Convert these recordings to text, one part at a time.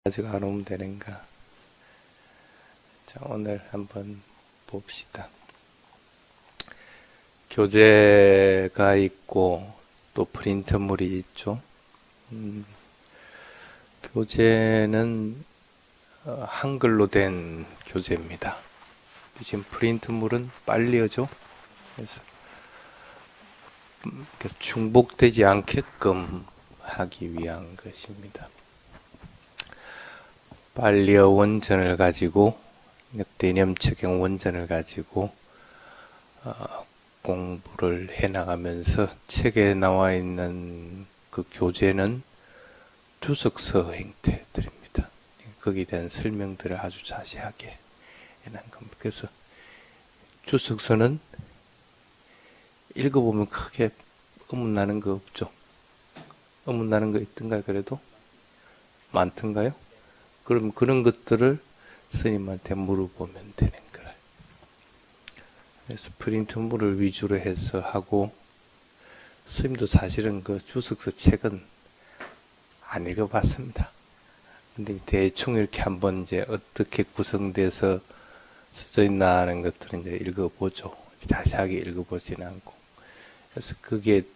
가지고 안 오면 되는가? 자, 오늘 한번 봅시다. 교재가 있고 또 프린트물이 있죠. 교재는 한글로 된 교재입니다. 지금 프린트물은 빨리어죠. 그래서 중복되지 않게끔 하기 위한 것입니다. 빨리어 원전을 가지고 대념적용 원전을 가지고 공부를 해나가면서 책에 나와 있는 그 교재는 주석서 형태들입니다. 거기에 대한 설명들을 아주 자세하게 해놓은 겁니다. 그래서 주석서는 읽어보면 크게 의문나는 거 없죠. 의문나는 거 있던가요? 그래도 많던가요? 그럼 그런 것들을 스님한테 물어보면 되는 거라. 그래서 프린트물을 위주로 해서 하고, 스님도 사실은 그 주석서 책은 안 읽어봤습니다. 근데 대충 이렇게 한번 이제 어떻게 구성돼서 써져 있나 하는 것들을 이제 읽어보죠. 자세하게 읽어보지는 않고. 그래서 그게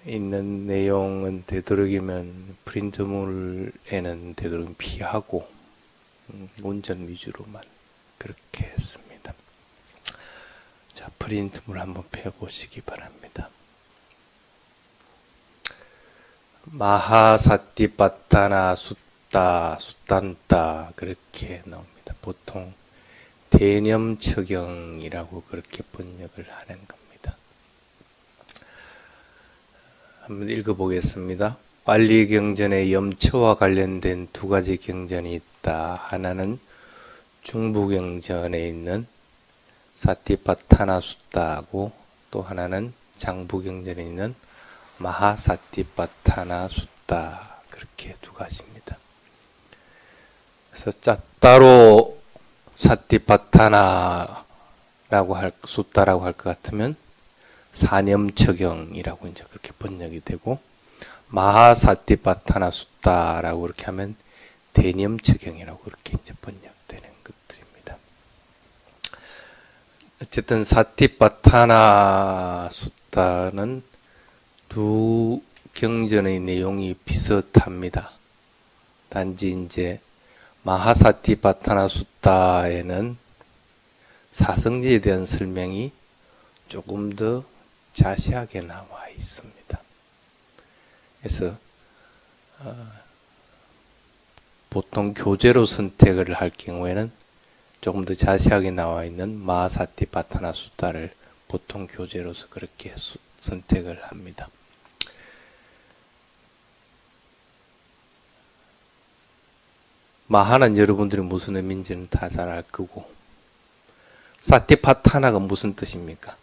있는 내용은 되도록이면 프린트물에는 되도록 피하고 원전 위주로만 그렇게 했습니다. 자, 프린트물 한번 펴보시기 바랍니다. 마하사티파타나 숫다, 숫단다 그렇게 나옵니다. 보통 대념척영이라고 그렇게 번역을 하는 겁니다. 한번 읽어보겠습니다. 빨리 경전에 염처와 관련된 두 가지 경전이 있다. 하나는 중부경전에 있는 사티파타나 숫다하고 또 하나는 장부경전에 있는 마하사티파타나 숫다. 그렇게 두 가지입니다. 그래서 따로 사티파타나라고 숫다라고 할 것 같으면 사념척영이라고 이제 그렇게 번역이 되고, 마하사티파타나 숫다라고 그렇게 하면 대념척영이라고 그렇게 이제 번역되는 것들입니다. 어쨌든 사티파타나 숫다는 두 경전의 내용이 비슷합니다. 단지 이제 마하사티파타나 숫다에는 사성지에 대한 설명이 조금 더 자세하게 나와 있습니다. 그래서 보통 교재로 선택을 할 경우에는 조금 더 자세하게 나와 있는 마하사티파타나 숫다를 보통 교재로서 그렇게 선택을 합니다. 마하는 여러분들이 무슨 의미인지는 다 잘 알 거고, 사티파타나가 무슨 뜻입니까?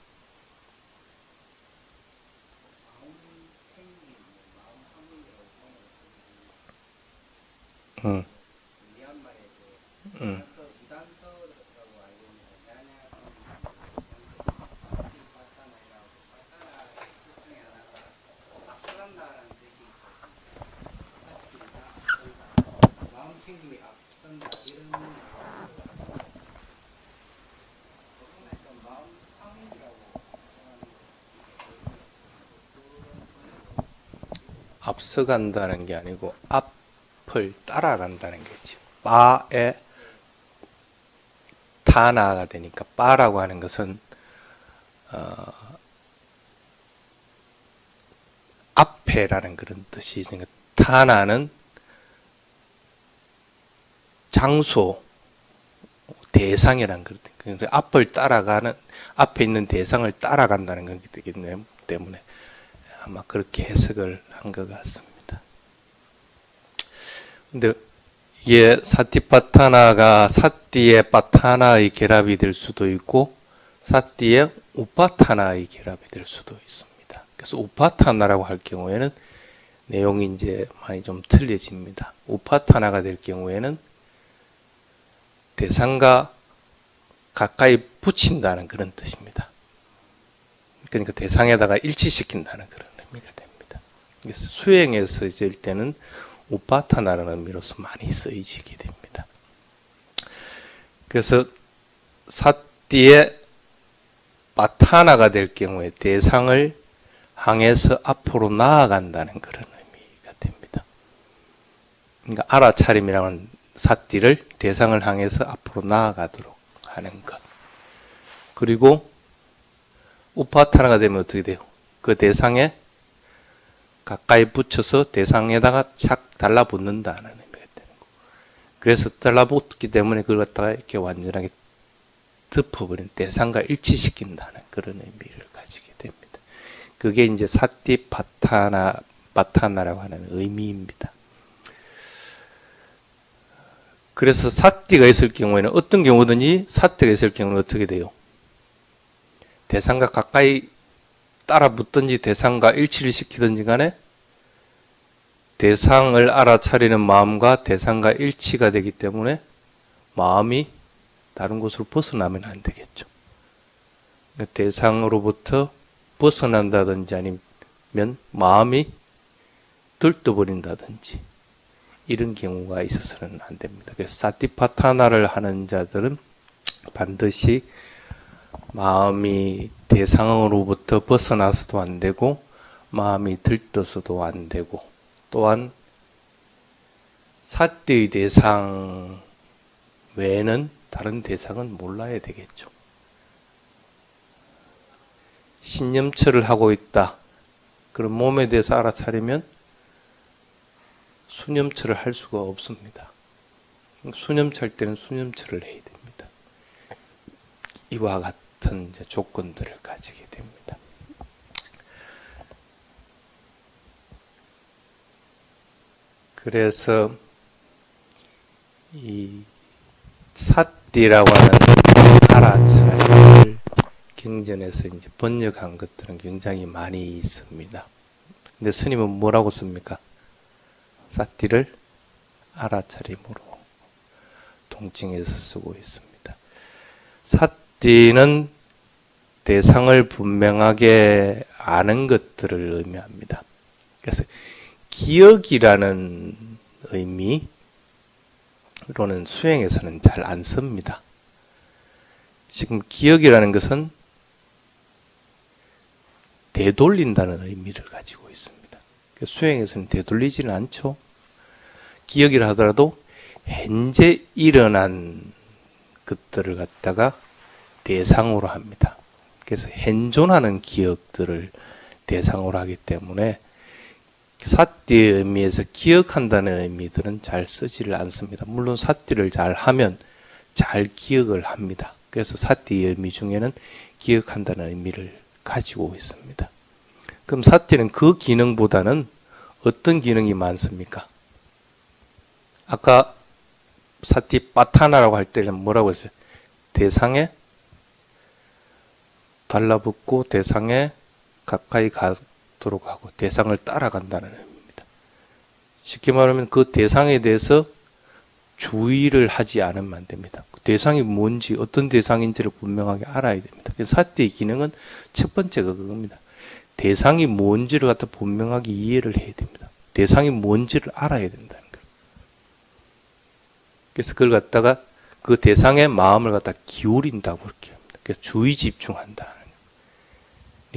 앞서간다는 게 아니고 앞을 따라간다는 거지. 바에 타나가 되니까 바라고 하는 것은 앞에라는 그런 뜻이 있으니까, 타나는 장소, 대상이라는 그런 뜻. 그래서 앞을 따라가는, 앞에 있는 대상을 따라간다는 건 되기 때문에 아마 그렇게 해석을 한 것 같습니다. 근데 이게 사티파타나가 사띠의 파타나의 결합이 될 수도 있고 사띠의 우파타나의 결합이 될 수도 있습니다. 그래서 우파타나라고 할 경우에는 내용이 이제 많이 좀 틀려집니다. 우파타나가 될 경우에는 대상과 가까이 붙인다는 그런 뜻입니다. 그러니까 대상에다가 일치시킨다는 그런 의미가 됩니다. 그래서 수행에서 있을 때는 우파타나라는 의미로서 많이 쓰여지게 됩니다. 그래서 사띠의 파타나가 될 경우에 대상을 향해서 앞으로 나아간다는 그런 의미가 됩니다. 그러니까 알아차림이라는 사띠를 대상을 향해서 앞으로 나아가도록 하는 것. 그리고 우파타나가 되면 어떻게 돼요? 그 대상에 가까이 붙여서 대상에다가 착 달라붙는다는 의미가 되는 거고. 그래서 달라붙기 때문에 그걸 갖다가 이렇게 완전하게 덮어버린 대상과 일치시킨다는 그런 의미를 가지게 됩니다. 그게 이제 사띠파타나라고 하는 의미입니다. 그래서 사띠가 있을 경우에는 어떤 경우든지 사띠가 있을 경우는 어떻게 돼요? 대상과 가까이 따라붙든지 대상과 일치를 시키든지 간에 대상을 알아차리는 마음과 대상과 일치가 되기 때문에 마음이 다른 곳으로 벗어나면 안 되겠죠. 대상으로부터 벗어난다든지 아니면 마음이 들떠버린다든지 이런 경우가 있어서는 안 됩니다. 그래서 사티파타나를 하는 자들은 반드시 마음이 대상으로부터 벗어나서도 안 되고 마음이 들떠서도 안 되고 또한 사띠의 대상 외에는 다른 대상은 몰라야 되겠죠. 신념처를 하고 있다. 그런 몸에 대해서 알아차리면 수념처를 할 수가 없습니다. 수념찰 때는 수념처를 해야 됩니다. 이와 같은 이제 조건들을 가지게 됩니다. 그래서 이 사띠라고 하는 알아차림을 경전에서 이제 번역한 것들은 굉장히 많이 있습니다. 근데 스님은 뭐라고 씁니까? 사띠를 알아차림으로 동칭해서 쓰고 있습니다. 사띠는 대상을 분명하게 아는 것들을 의미합니다. 그래서 기억이라는 의미로는 수행에서는 잘 안 씁니다. 지금 기억이라는 것은 되돌린다는 의미를 가지고 있습니다. 수행에서는 되돌리지는 않죠. 기억이라 하더라도 현재 일어난 것들을 갖다가 대상으로 합니다. 그래서 현존하는 기억들을 대상으로 하기 때문에 사띠의 의미에서 기억한다는 의미들은 잘 쓰지를 않습니다. 물론 사띠를 잘 하면 잘 기억을 합니다. 그래서 사띠의 의미 중에는 기억한다는 의미를 가지고 있습니다. 그럼 사띠는 그 기능보다는 어떤 기능이 많습니까? 아까 사티파타나라고 할 때는 뭐라고 했어요? 대상에 달라붙고 대상에 가까이 가도록 하고 대상을 따라간다는 의미입니다. 쉽게 말하면 그 대상에 대해서 주의를 하지 않으면 안 됩니다. 그 대상이 뭔지 어떤 대상인지를 분명하게 알아야 됩니다. 그래서 사띠의 기능은 첫 번째가 그겁니다. 대상이 뭔지를 갖다 분명하게 이해를 해야 됩니다. 대상이 뭔지를 알아야 된다는 거예요. 그래서 그걸 갖다가 그 대상의 마음을 갖다 기울인다고 그렇게 합니다. 그래서 주의 집중한다.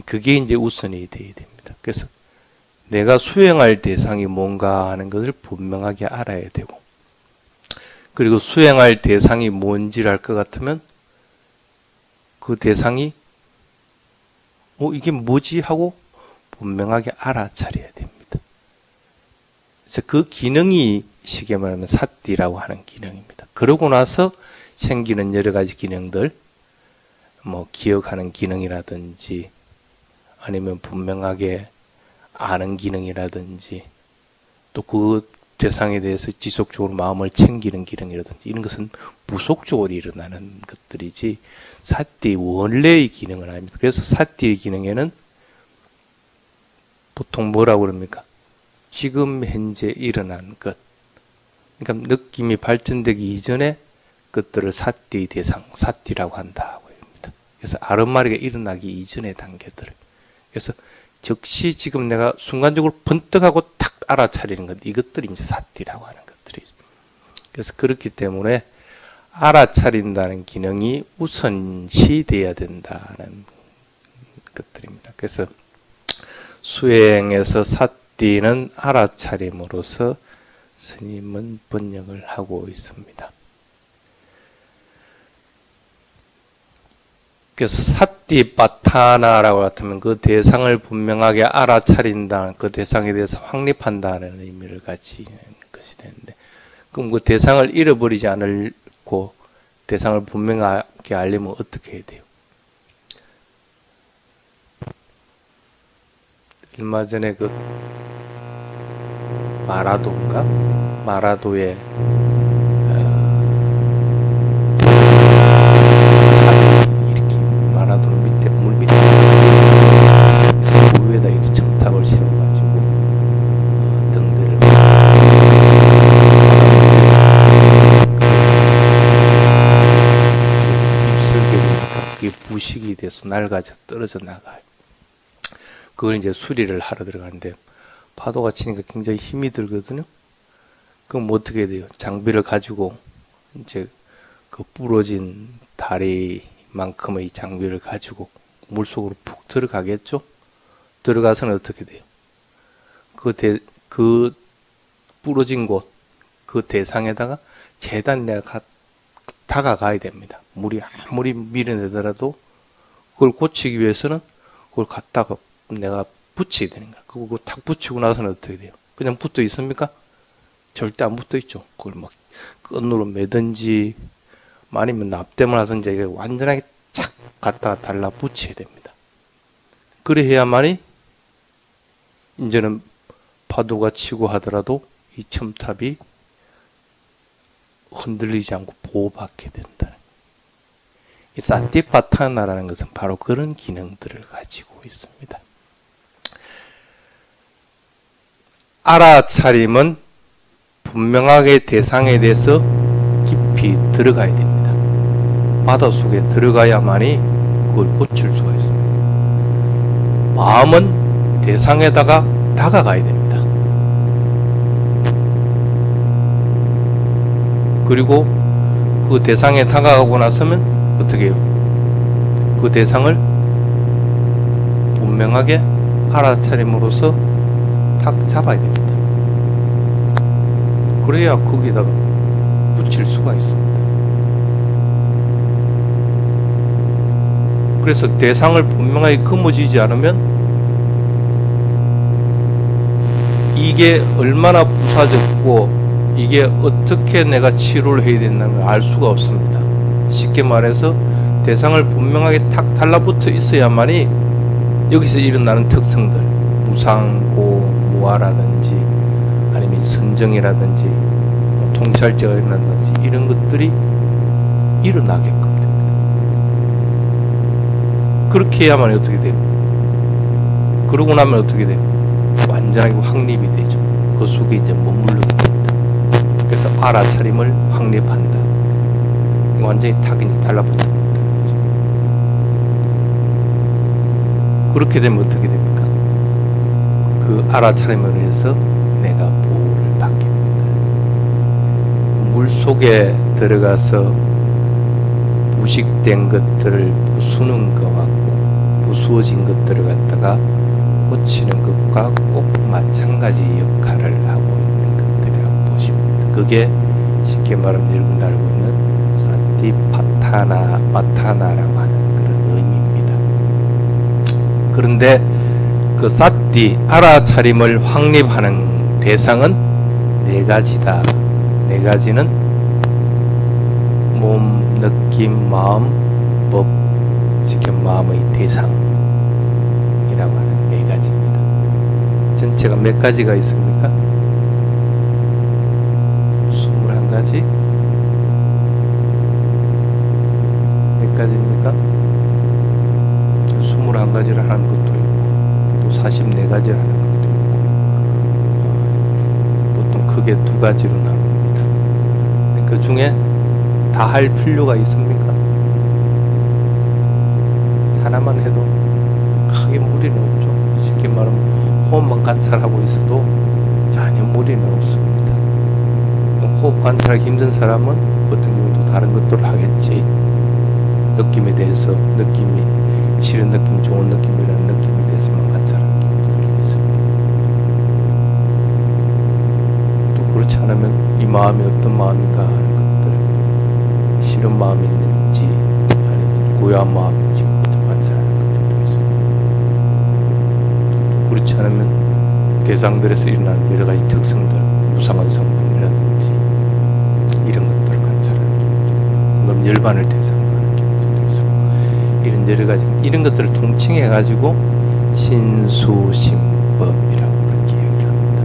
그게 이제 우선이 돼야 됩니다. 그래서 내가 수행할 대상이 뭔가 하는 것을 분명하게 알아야 되고, 그리고 수행할 대상이 뭔지를 알 것 같으면 그 대상이 이게 뭐지? 하고 분명하게 알아차려야 됩니다. 그래서 그 기능이 쉽게 말하면 사띠라고 하는 기능입니다. 그러고 나서 생기는 여러 가지 기능들, 뭐 기억하는 기능이라든지 아니면 분명하게 아는 기능이라든지 또 그 대상에 대해서 지속적으로 마음을 챙기는 기능이라든지 이런 것은 부속적으로 일어나는 것들이지 사띠의 원래의 기능은 아닙니다. 그래서 사띠의 기능에는 보통 뭐라고 그럽니까? 지금 현재 일어난 것, 그러니까 느낌이 발전되기 이전에 것들을 사띠의 대상, 사띠라고 한다고 합니다. 그래서 아른마리가 일어나기 이전의 단계들. 그래서 즉시 지금 내가 순간적으로 번뜩하고 탁 알아차리는 것, 이것들이 이제 사띠라고 하는 것들이죠. 그래서 그렇기 때문에 알아차린다는 기능이 우선시돼야 된다는 것들입니다. 그래서 수행에서 사띠는 알아차림으로써 스님은 번역을 하고 있습니다. 그래서 사띠빠타나라고 같으면 그 대상을 분명하게 알아차린다는, 그 대상에 대해서 확립한다는 의미를 가지는 것이 되는데, 그럼 그 대상을 잃어버리지 않고 대상을 분명하게 알려면 어떻게 해야 돼요? 얼마 전에 그 마라도인가? 마라도의 이렇게 마라도 밑에 물 밑에 그 위에다 이렇게 첨탑을 세워가지고 등대를 입설되니까 그게 부식이 돼서 낡아져 떨어져 나가요. 그걸 이제 수리를 하러 들어가는데 파도가 치니까 굉장히 힘이 들거든요. 그럼 어떻게 해야 돼요? 장비를 가지고 이제 그 부러진 다리만큼의 장비를 가지고 물속으로 푹 들어가겠죠? 들어가서는 어떻게 돼요? 그 부러진 곳, 그 대상에다가 최대한 내가 다가가야 됩니다. 물이 아무리 밀어내더라도 그걸 고치기 위해서는 그걸 갖다가 내가 붙이게 되는 거야. 그거 탁 붙이고 나서는 어떻게 돼요? 그냥 붙어 있습니까? 절대 안 붙어 있죠. 그걸 막 끈으로 매든지 아니면 납땜을 하든지 이게 완전하게 착 갖다가 달라 붙여야 됩니다. 그래야만이 이제는 파도가 치고 하더라도 이 첨탑이 흔들리지 않고 보호받게 된다는. 이 사띠파타나라는 것은 바로 그런 기능들을 가지고 있습니다. 알아차림은 분명하게 대상에 대해서 깊이 들어가야 됩니다. 바닷속에 들어가야만이 그걸 고칠 수가 있습니다. 마음은 대상에다가 다가가야 됩니다. 그리고 그 대상에 다가가고 나서면 어떻게 해요? 그 대상을 분명하게 알아차림으로써 탁 잡아야 됩니다. 그래야 거기다가 붙일 수가 있습니다. 그래서 대상을 분명하게 거머쥐지 않으면 이게 얼마나 부사졌고 이게 어떻게 내가 치료를 해야 된다는 걸 알 수가 없습니다. 쉽게 말해서 대상을 분명하게 탁 달라붙어 있어야만이 여기서 일어나는 특성들, 무상고, 무아라든지 아니면 선정이라든지 통찰제가 일어난다든지 이런 것들이 일어나게끔 됩니다. 그렇게 해야만 어떻게 돼요? 그러고 나면 어떻게 돼요? 완전하게 확립이 되죠. 그 속에 이제 머무르게 됩니다. 그래서 알아차림을 확립한다. 완전히 탁 이제 달라붙는 겁니다. 그렇게 되면 어떻게 됩니까? 그 알아차림을 위해서 내가 보호를 받게 됩니다. 물 속에 들어가서 부식된 것들을 부수는 것 같고 부수어진 것들을 갖다가 고치는 것과 꼭 마찬가지 역할을 하고 있는 것들이라고 보시면 됩니다. 그게 쉽게 말하면 여러분 알고 있는 사띠파타나라고 하는 그런 의미입니다. 그런데 그 사띠, 알아차림을 확립하는 대상은 네 가지다. 네 가지는 몸, 느낌, 마음, 법, 쉽게 마음의 대상이라고 하는 네 가지입니다. 전체가 몇 가지가 있습니까? 21가지? 몇 가지입니까? 21가지를 하는 것도 있고 또 44가지를 하는 것도 있고 보통 크게 두 가지로 나눕니다. 그 중에 다 할 필요가 있습니까? 하나만 해도 크게 무리는 없죠. 쉽게 말하면 호흡만 관찰하고 있어도 전혀 무리는 없습니다. 호흡 관찰하기 힘든 사람은 어떤 경우도 다른 것들을 하겠지. 느낌에 대해서, 느낌이 싫은 느낌, 좋은 느낌이라는 느낌에 대해서만 관찰하는 경우들이 있습니다. 또 그렇지 않으면 이 마음이 어떤 마음인가 하는 것들, 싫은 마음이 있는지 아니면 고요한 마음인지 관찰하는 것들도 있습니다. 또 그렇지 않으면 대상들에서 일어나는 여러 가지 특성들, 무상한 성분이라든지 이런 것들을 관찰하는 경우도, 그럼 열반을 대상으로 하는 경우도 있고, 이런 여러 가지 이런 것들을 통칭해 가지고 신수심법이라고 그렇게 얘기를 합니다.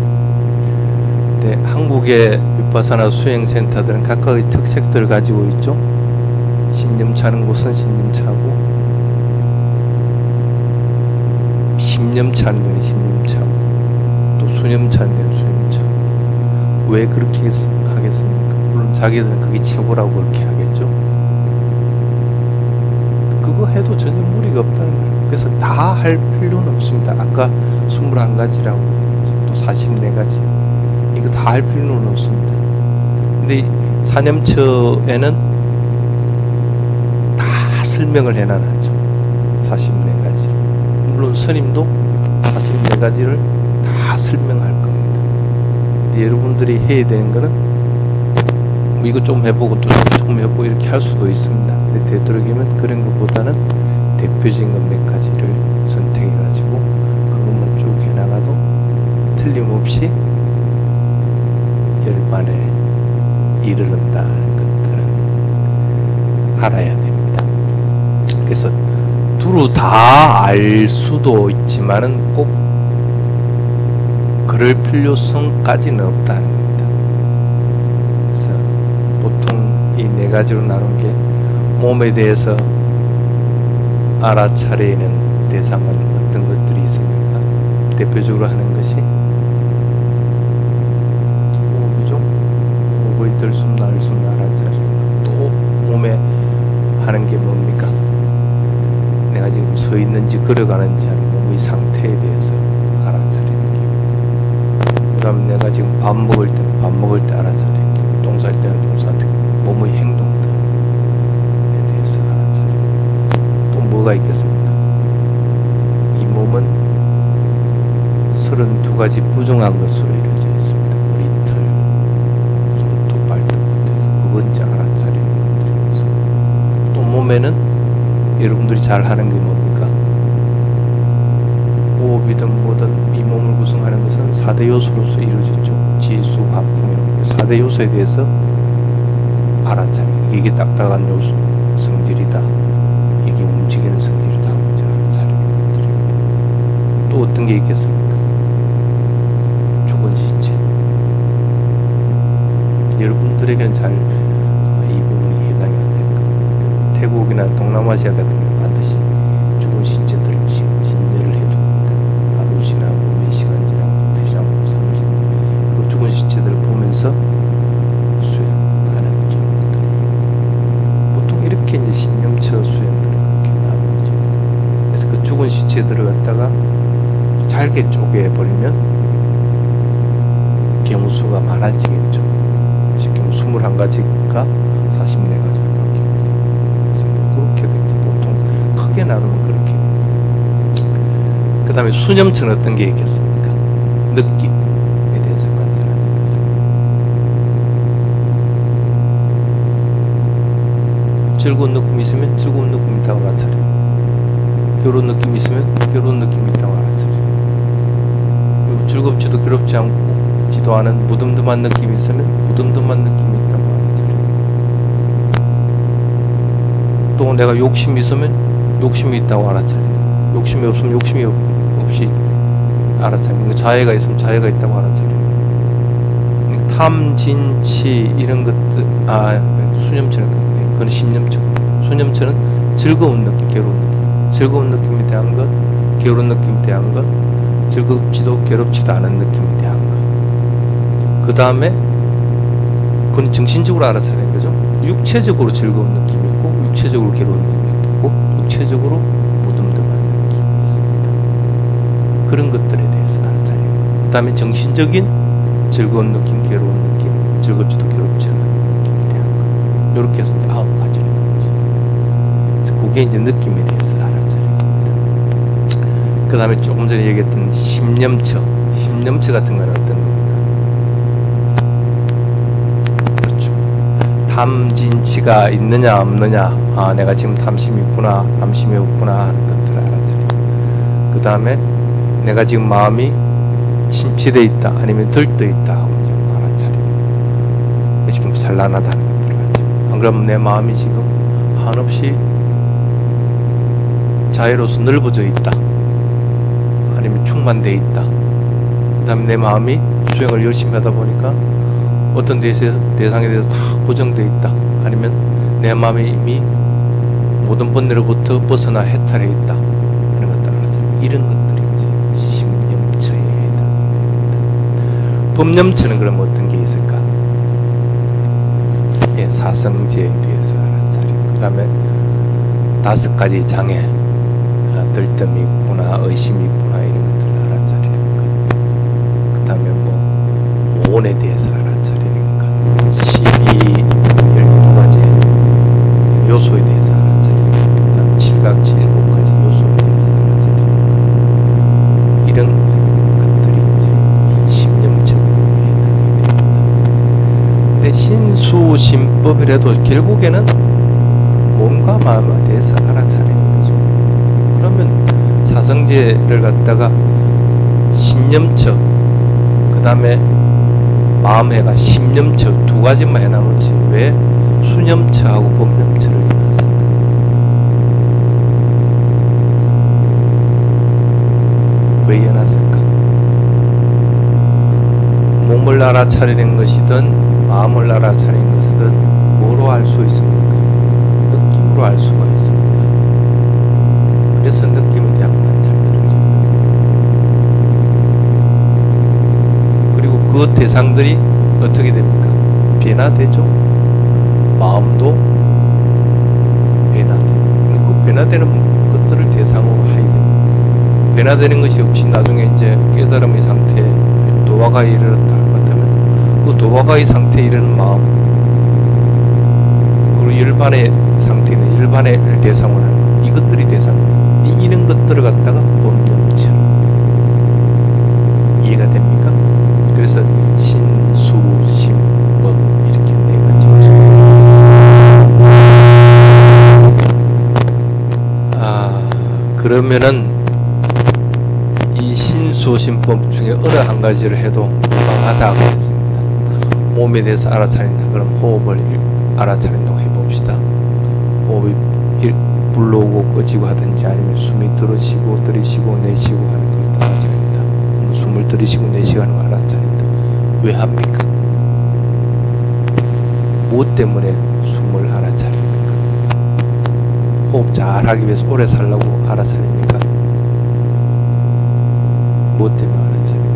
근데 한국의 위파사나 수행센터들은 각각의 특색들을 가지고 있죠. 신념차는 곳은 신념차고, 심념차는 데는 심념차고, 또 수념차는 데는 수념차고. 왜 그렇게 하겠습니까? 물론 자기들은 그게 최고라고 그렇게 하겠죠. 그거 해도 전혀 무리가 없다는 거예요. 그래서 다 할 필요는 없습니다. 아까 21가지라고 또 44가지 이거 다 할 필요는 없습니다. 근데 사념처에는 다 설명을 해놔놨죠. 44가지. 물론 스님도 44가지를 다 설명할 겁니다. 근데 여러분들이 해야 되는 거는 뭐 이거 좀 해보고 또 조금 해보고 이렇게 할 수도 있습니다. 근데 되도록이면 그런 것보다는 대표적인 것 몇 가지를 선택해가지고 그것만 쭉 해나가도 틀림없이 열반에 이르른다는 것들은 알아야 됩니다. 그래서 두루 다 알 수도 있지만은 꼭 그럴 필요성까지는 없다는 겁니다. 그래서 보통 이 네 가지로 나눈 게 몸에 대해서 알아차리는 대상은 어떤 것들이 있습니까? 대표적으로 하는 것이 호흡이죠. 호흡의 들숨 날숨 알아차리는. 또 몸에 하는 게 뭡니까? 내가 지금 서 있는지 걸어가는지 하는 몸의 상태에 대해서 알아차리는 게. 그 다음에 내가 지금 밥 먹을 때는 밥 먹을 때 알아차리는 게. 동사할 때는 동사할 때 몸의 행동들에 대해서 알아차리는 게. 또 뭐가 있겠습니까? 이 몸은 32가지 부정한 것으로 이루어져 있습니다. 머리털, 손톱, 발톱부터 묵은지 알아차리는 것들이 있습니다. 또 몸에는 여러분들이 잘 하는 게 뭡니까? 호흡이든 뭐든 이 몸을 구성하는 것은 4대 요소로서 이루어졌죠. 지수, 화풍 이런 4대 요소에 대해서 알아차리는. 이게 딱딱한 요소, 성질이다. 이게 움직이는 성질이다. 먼저 알아차리는 것들입니다. 또 어떤 게 있겠습니까? 죽은 시체. 여러분들에게는 잘 이 부분이 해당이 안 될 겁니다. 태국이나 동남아시아 같은 경우는 반드시 죽은 시체들을 진열을 해둡니다. 하루 지나고 몇 시간 지나고 이틀 지나고 3일 지나고 그 죽은 시체들을 보면서 수행하는 경우들. 보통 이렇게 이제 신념처 수행을 그렇게 나누죠. 그래서 그 죽은 시체들을 갖다가 잘게 쪼개버리면 경우수가 많아지겠죠. 그래서 경우 21가지가 44가지로 바뀌고 그래서 뭐 그렇게 되죠. 보통 크게 나누면 그렇게. 그 다음에 수념처는 어떤 게 있겠습니까? 느낌에 대해서 관찰하는 것은 즐거운 느낌이 있으면 즐거운 느낌이 있다고 알아차리고, 괴로운 느낌이 있으면 괴로운 느낌이 있다고 알아차리고, 그리고 즐겁지도 괴롭지 않고 지도 않은 무덤덤한 느낌이 있으면 무덤덤한 느낌이 있다고 알아차리고, 또 내가 욕심이 있으면 욕심이 있다고 알아차리고, 욕심이 없으면 욕심이 없이 알아차리고, 자애가 있으면 자애가 있다고 알아차리고. 그러니까 탐, 진, 치 이런 것들, 수념처는 그건 심념처. 수념처는 즐거운 느낌, 괴로운 느낌. 즐거운 느낌에 대한 것, 괴로운 느낌에 대한 것, 즐겁지도 괴롭지도 않은 느낌에 대한 것. 그 다음에 그건 정신적으로 알아차리는 거죠. 육체적으로 즐거운 느낌이 있고, 육체적으로 괴로운 느낌이 있고, 육체적으로 무덤덤한 느낌이 있습니다. 그런 것들에 대해서 알아차리는 것. 그 다음에 정신적인 즐거운 느낌, 괴로운 느낌, 즐겁지도 괴롭지 않은 느낌에 대한 거. 요렇게 해서 9가지를 나누죠. 그래서 그게 이제 느낌에 대해서 알아차리는 겁니다. 그 다음에 조금 전에 얘기했던 심념처 같은 건 어떤 겁니다. 그렇죠. 탐진치가 있느냐 없느냐, 아 내가 지금 탐심이 있구나 탐심이 없구나 하는 것들을 알아차리고, 그 다음에 내가 지금 마음이 침체되어 있다 아니면 들떠 있다 하고 이제 알아차리고, 지금 산란하다는 것들을 알죠. 안 그러면 내 마음이 지금 한없이 자유로서 넓어져 있다 아니면 충만되어 있다, 그 다음에 내 마음이 수행을 열심히 하다 보니까 어떤 대상에 대해서 다 고정되어 있다 아니면 내 마음이 이미 모든 번뇌로부터 벗어나 해탈해 있다 하는 것들을 알아차리고, 이런 것들이 이제 심념처에 해당합니다. 법념처는 그럼 어떤 게 있을까? 예, 사성제에 대해서 알아차리고, 그 다음에 5가지 장애, 들뜸이 있구나 의심이 있구나 이런 것들을 알아차리는 것, 그 다음에 뭐 오온에 대해서 알아차리는 것, 12가지 요소에 대해서 알아차리는 것, 그 다음 7가지 7가지 요소에 대해서 알아차리는 것, 이런 것들이 이제 이 심념적 부분에 해당이 됩니다. 근데 신수심법이라도 결국에는 몸과 마음에 대해서 알아차리는 거죠. 그러면 사성제를 갖다가 신념처, 그 다음에 마음해가 심념처 2가지만 해놔놓지 왜 수념처하고 법념처를 해놨을까? 왜 해놨을까? 몸을 알아차리는 것이든 마음을 알아차리는 것이든 뭐로 알 수 있습니까? 느낌으로 알 수가 있습니다. 그래서 느낌에 대한 관찰들을 해요. 그리고 그 대상들이 어떻게 됩니까? 변화되죠. 마음도 변화돼요. 그 변화되는 것들을 대상으로 하게 돼요. 변화되는 것이 없이 나중에 이제 깨달음의 상태, 도화가에 이르렀다 할 것 같으면 그 도화가의 상태에 이르는 마음, 그리고 열반의 상태는 열반을 대상으로 하는 것, 이것들이 대상입니다. 이런 것들을 갖다가 법념처, 이해가 됩니까? 그래서 신수심법 이렇게 4가지 그러면은 이 신수심법 중에 어느 한 가지를 해도 무방하다 하겠습니다. 몸에 대해서 알아차린다 그럼 호흡을 알아차린다고 해봅시다. 호흡이 불러오고 꺼지고 하든지 아니면 숨이 들이쉬고 내쉬고 하는 걸 알아차린다. 그럼 숨을 들이쉬고 내쉬고 하는 걸 알아차린다. 왜 합니까? 무엇 때문에 숨을 알아차립니까? 호흡 잘 하기 위해서 오래 살려고 알아차립니까? 무엇 때문에 알아차립니까?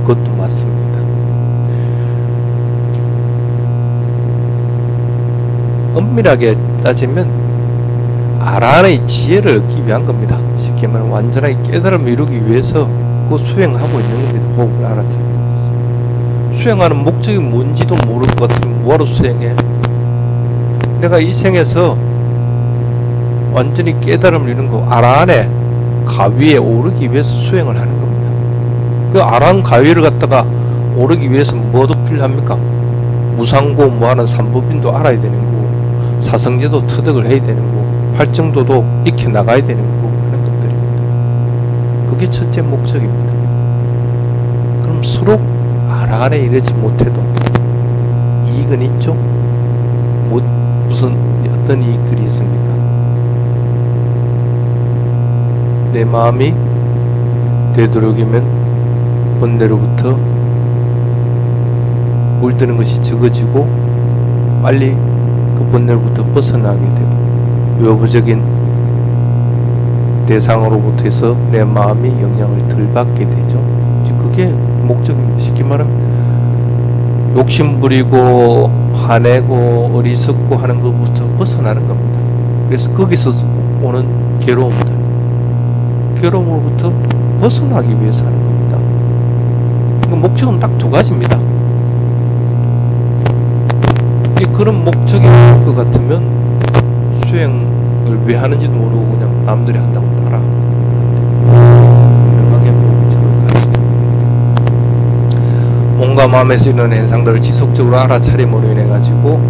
그것도 맞습니다. 엄밀하게 따지면 아라한의 지혜를 얻기 위한 겁니다. 쉽게 말하면 완전하게 깨달음을 이루기 위해서 그 수행하고 있는 겁니다. 호흡을 알아차리는 것을. 수행하는 목적이 뭔지도 모를 것 같으면 뭐하러 수행해? 내가 이 생에서 완전히 깨달음을 이룬 거 아라한의 가위에 오르기 위해서 수행을 하는 겁니다. 그 아라한 가위를 갖다가 오르기 위해서 뭐도 필요합니까? 무상고 뭐하는 삼법인도 알아야 되는 거고, 사성제도 터득을 해야 되는 거고, 팔정도도 익혀 나가야 되는 거고 하는 것들입니다. 그게 첫째 목적입니다. 그럼 서로 아라한에 이르지 못해도 이익은 있죠? 무슨 어떤 이익들이 있습니까? 내 마음이 되도록이면 번뇌로부터 물드는 것이 적어지고 빨리 그 번뇌로부터 벗어나게 되고 외부적인 대상으로부터 해서 내 마음이 영향을 덜 받게 되죠. 그게 목적입니다. 쉽게 말하면 욕심부리고 화내고 어리석고 하는 것부터 벗어나는 겁니다. 그래서 거기서 오는 괴로움으로부터 벗어나기 위해서 하는 겁니다. 그 목적은 딱 두 가지입니다. 그런 목적이 있을 것 같으면 수행을 왜 하는지도 모르고 그냥 남들이 한다고 따라 분명하게 목적을 가지고 몸과 마음에서 이런 현상들을 지속적으로 알아차림으로 인해 가지고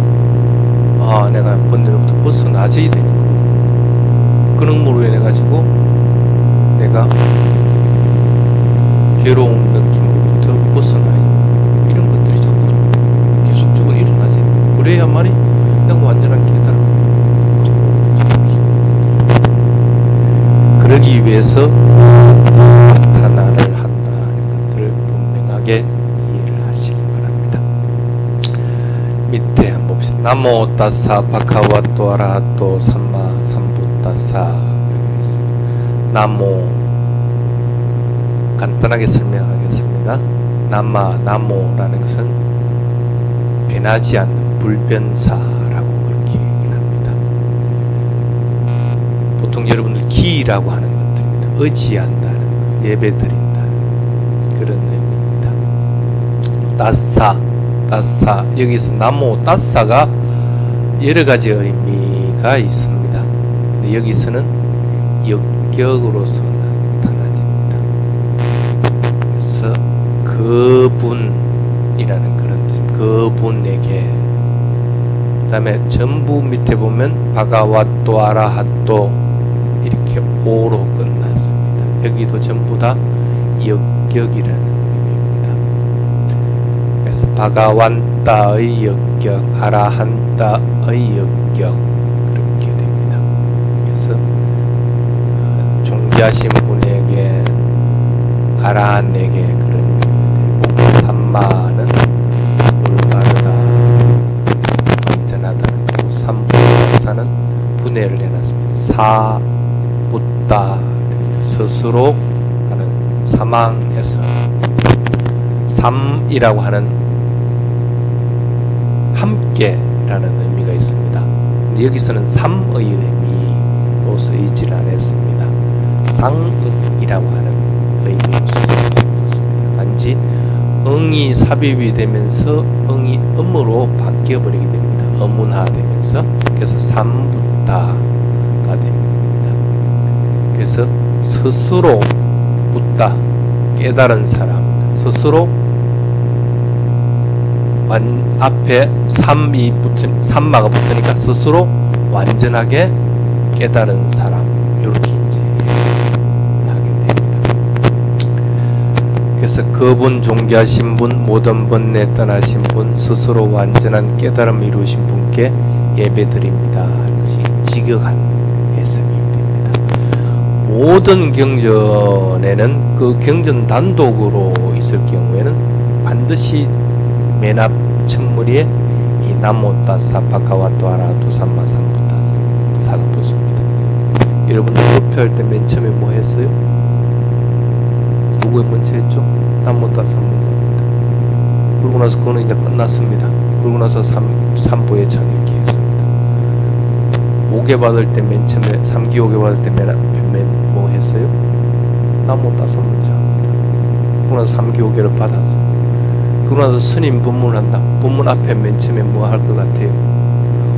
내가 번뇌로부터 벗어나지 되는 거고, 그런 으로 인해 가지고 내가 괴로운 느낌으로부터 벗어나야 이런 것들이 자꾸 계속적으로 일어나지. 그래야만이 내가 완전한 깨달음. 그러기 위해서 나타나를 한다는 것들을 분명하게 이해를 하시기 바랍니다. 밑에 한번 봅시다. 나모 따사 바카와토 아라하토 삼마 삼부따사 이렇게 있습니다. 나모 간단하게 설명하겠습니다. 나모라는 것은 변하지 않는 불변사라고 그렇게 얘기를 합니다. 보통 여러분들 기라고 하는 것들입니다. 의지한다는 것, 예배드린다는 그런 의미입니다. 따사 여기서 나모 따사가 여러 가지 의미가 있습니다. 근데 여기서는 역격으로서 나타나집니다. 그래서 그분이라는 그런 뜻, 그분에게. 그 다음에 전부 밑에 보면 바가와또 아라핫또 이렇게 오로 끝났습니다. 여기도 전부 다 역격이라는 의미입니다. 그래서 바가완따의 역격, 아라한따의 역격 그렇게 됩니다. 그래서 존귀하신 분에게, 아라한에게 그런 의미가 되고, 삼마는 삼부따사는 분해를 해놨습니다. 사부따 스스로 하는 사망에서 삼이라고 하는 함께라는 의미가 있습니다. 근데 여기서는 삼의 의미로 쓰이질 않았습니다. 상이라고 하는 의미로 쓰였습니다. 단지 응이 삽입이 되면서 응이 음으로 바뀌어버리게 됩니다. 어문화되면서. 그래서 삼부따가 됩니다. 그래서 스스로 붓다, 깨달은 사람, 스스로 앞에 삼마가 붙으니까 스스로 완전하게 깨달은 사람, 이렇게 이제 해석하게 됩니다. 그래서 그분, 존귀하신 분, 모든 번뇌 떠나신 분, 스스로 완전한 깨달음 이루신 분께 예배드립니다 하는 것이 직역한 해석이 됩니다. 모든 경전에는 그 경전 단독으로 있을 경우에는 반드시 맨 앞 첫머리에 이 나모따사 바카와토 아라하토 삼마 삼부따사가 붙습니다. 여러분들 도표할 때 맨 처음에 뭐 했어요? 누구의 먼저 했죠? 나모따사 먼저 합니다. 그러고 나서 그거는 이제 끝났습니다. 그러고 나서 3부의 찬 이렇게 했습니다. 5개 받을 때 맨 처음에 3기 5개 받을 때 맨 뭐 했어요? 나모따사 먼저 합니다. 그러고 나서 3기 5개를 받았어요. 그러고 나서 스님 법문을 한다. 법문 앞에 맨 처음에 뭐 할 것 같아요?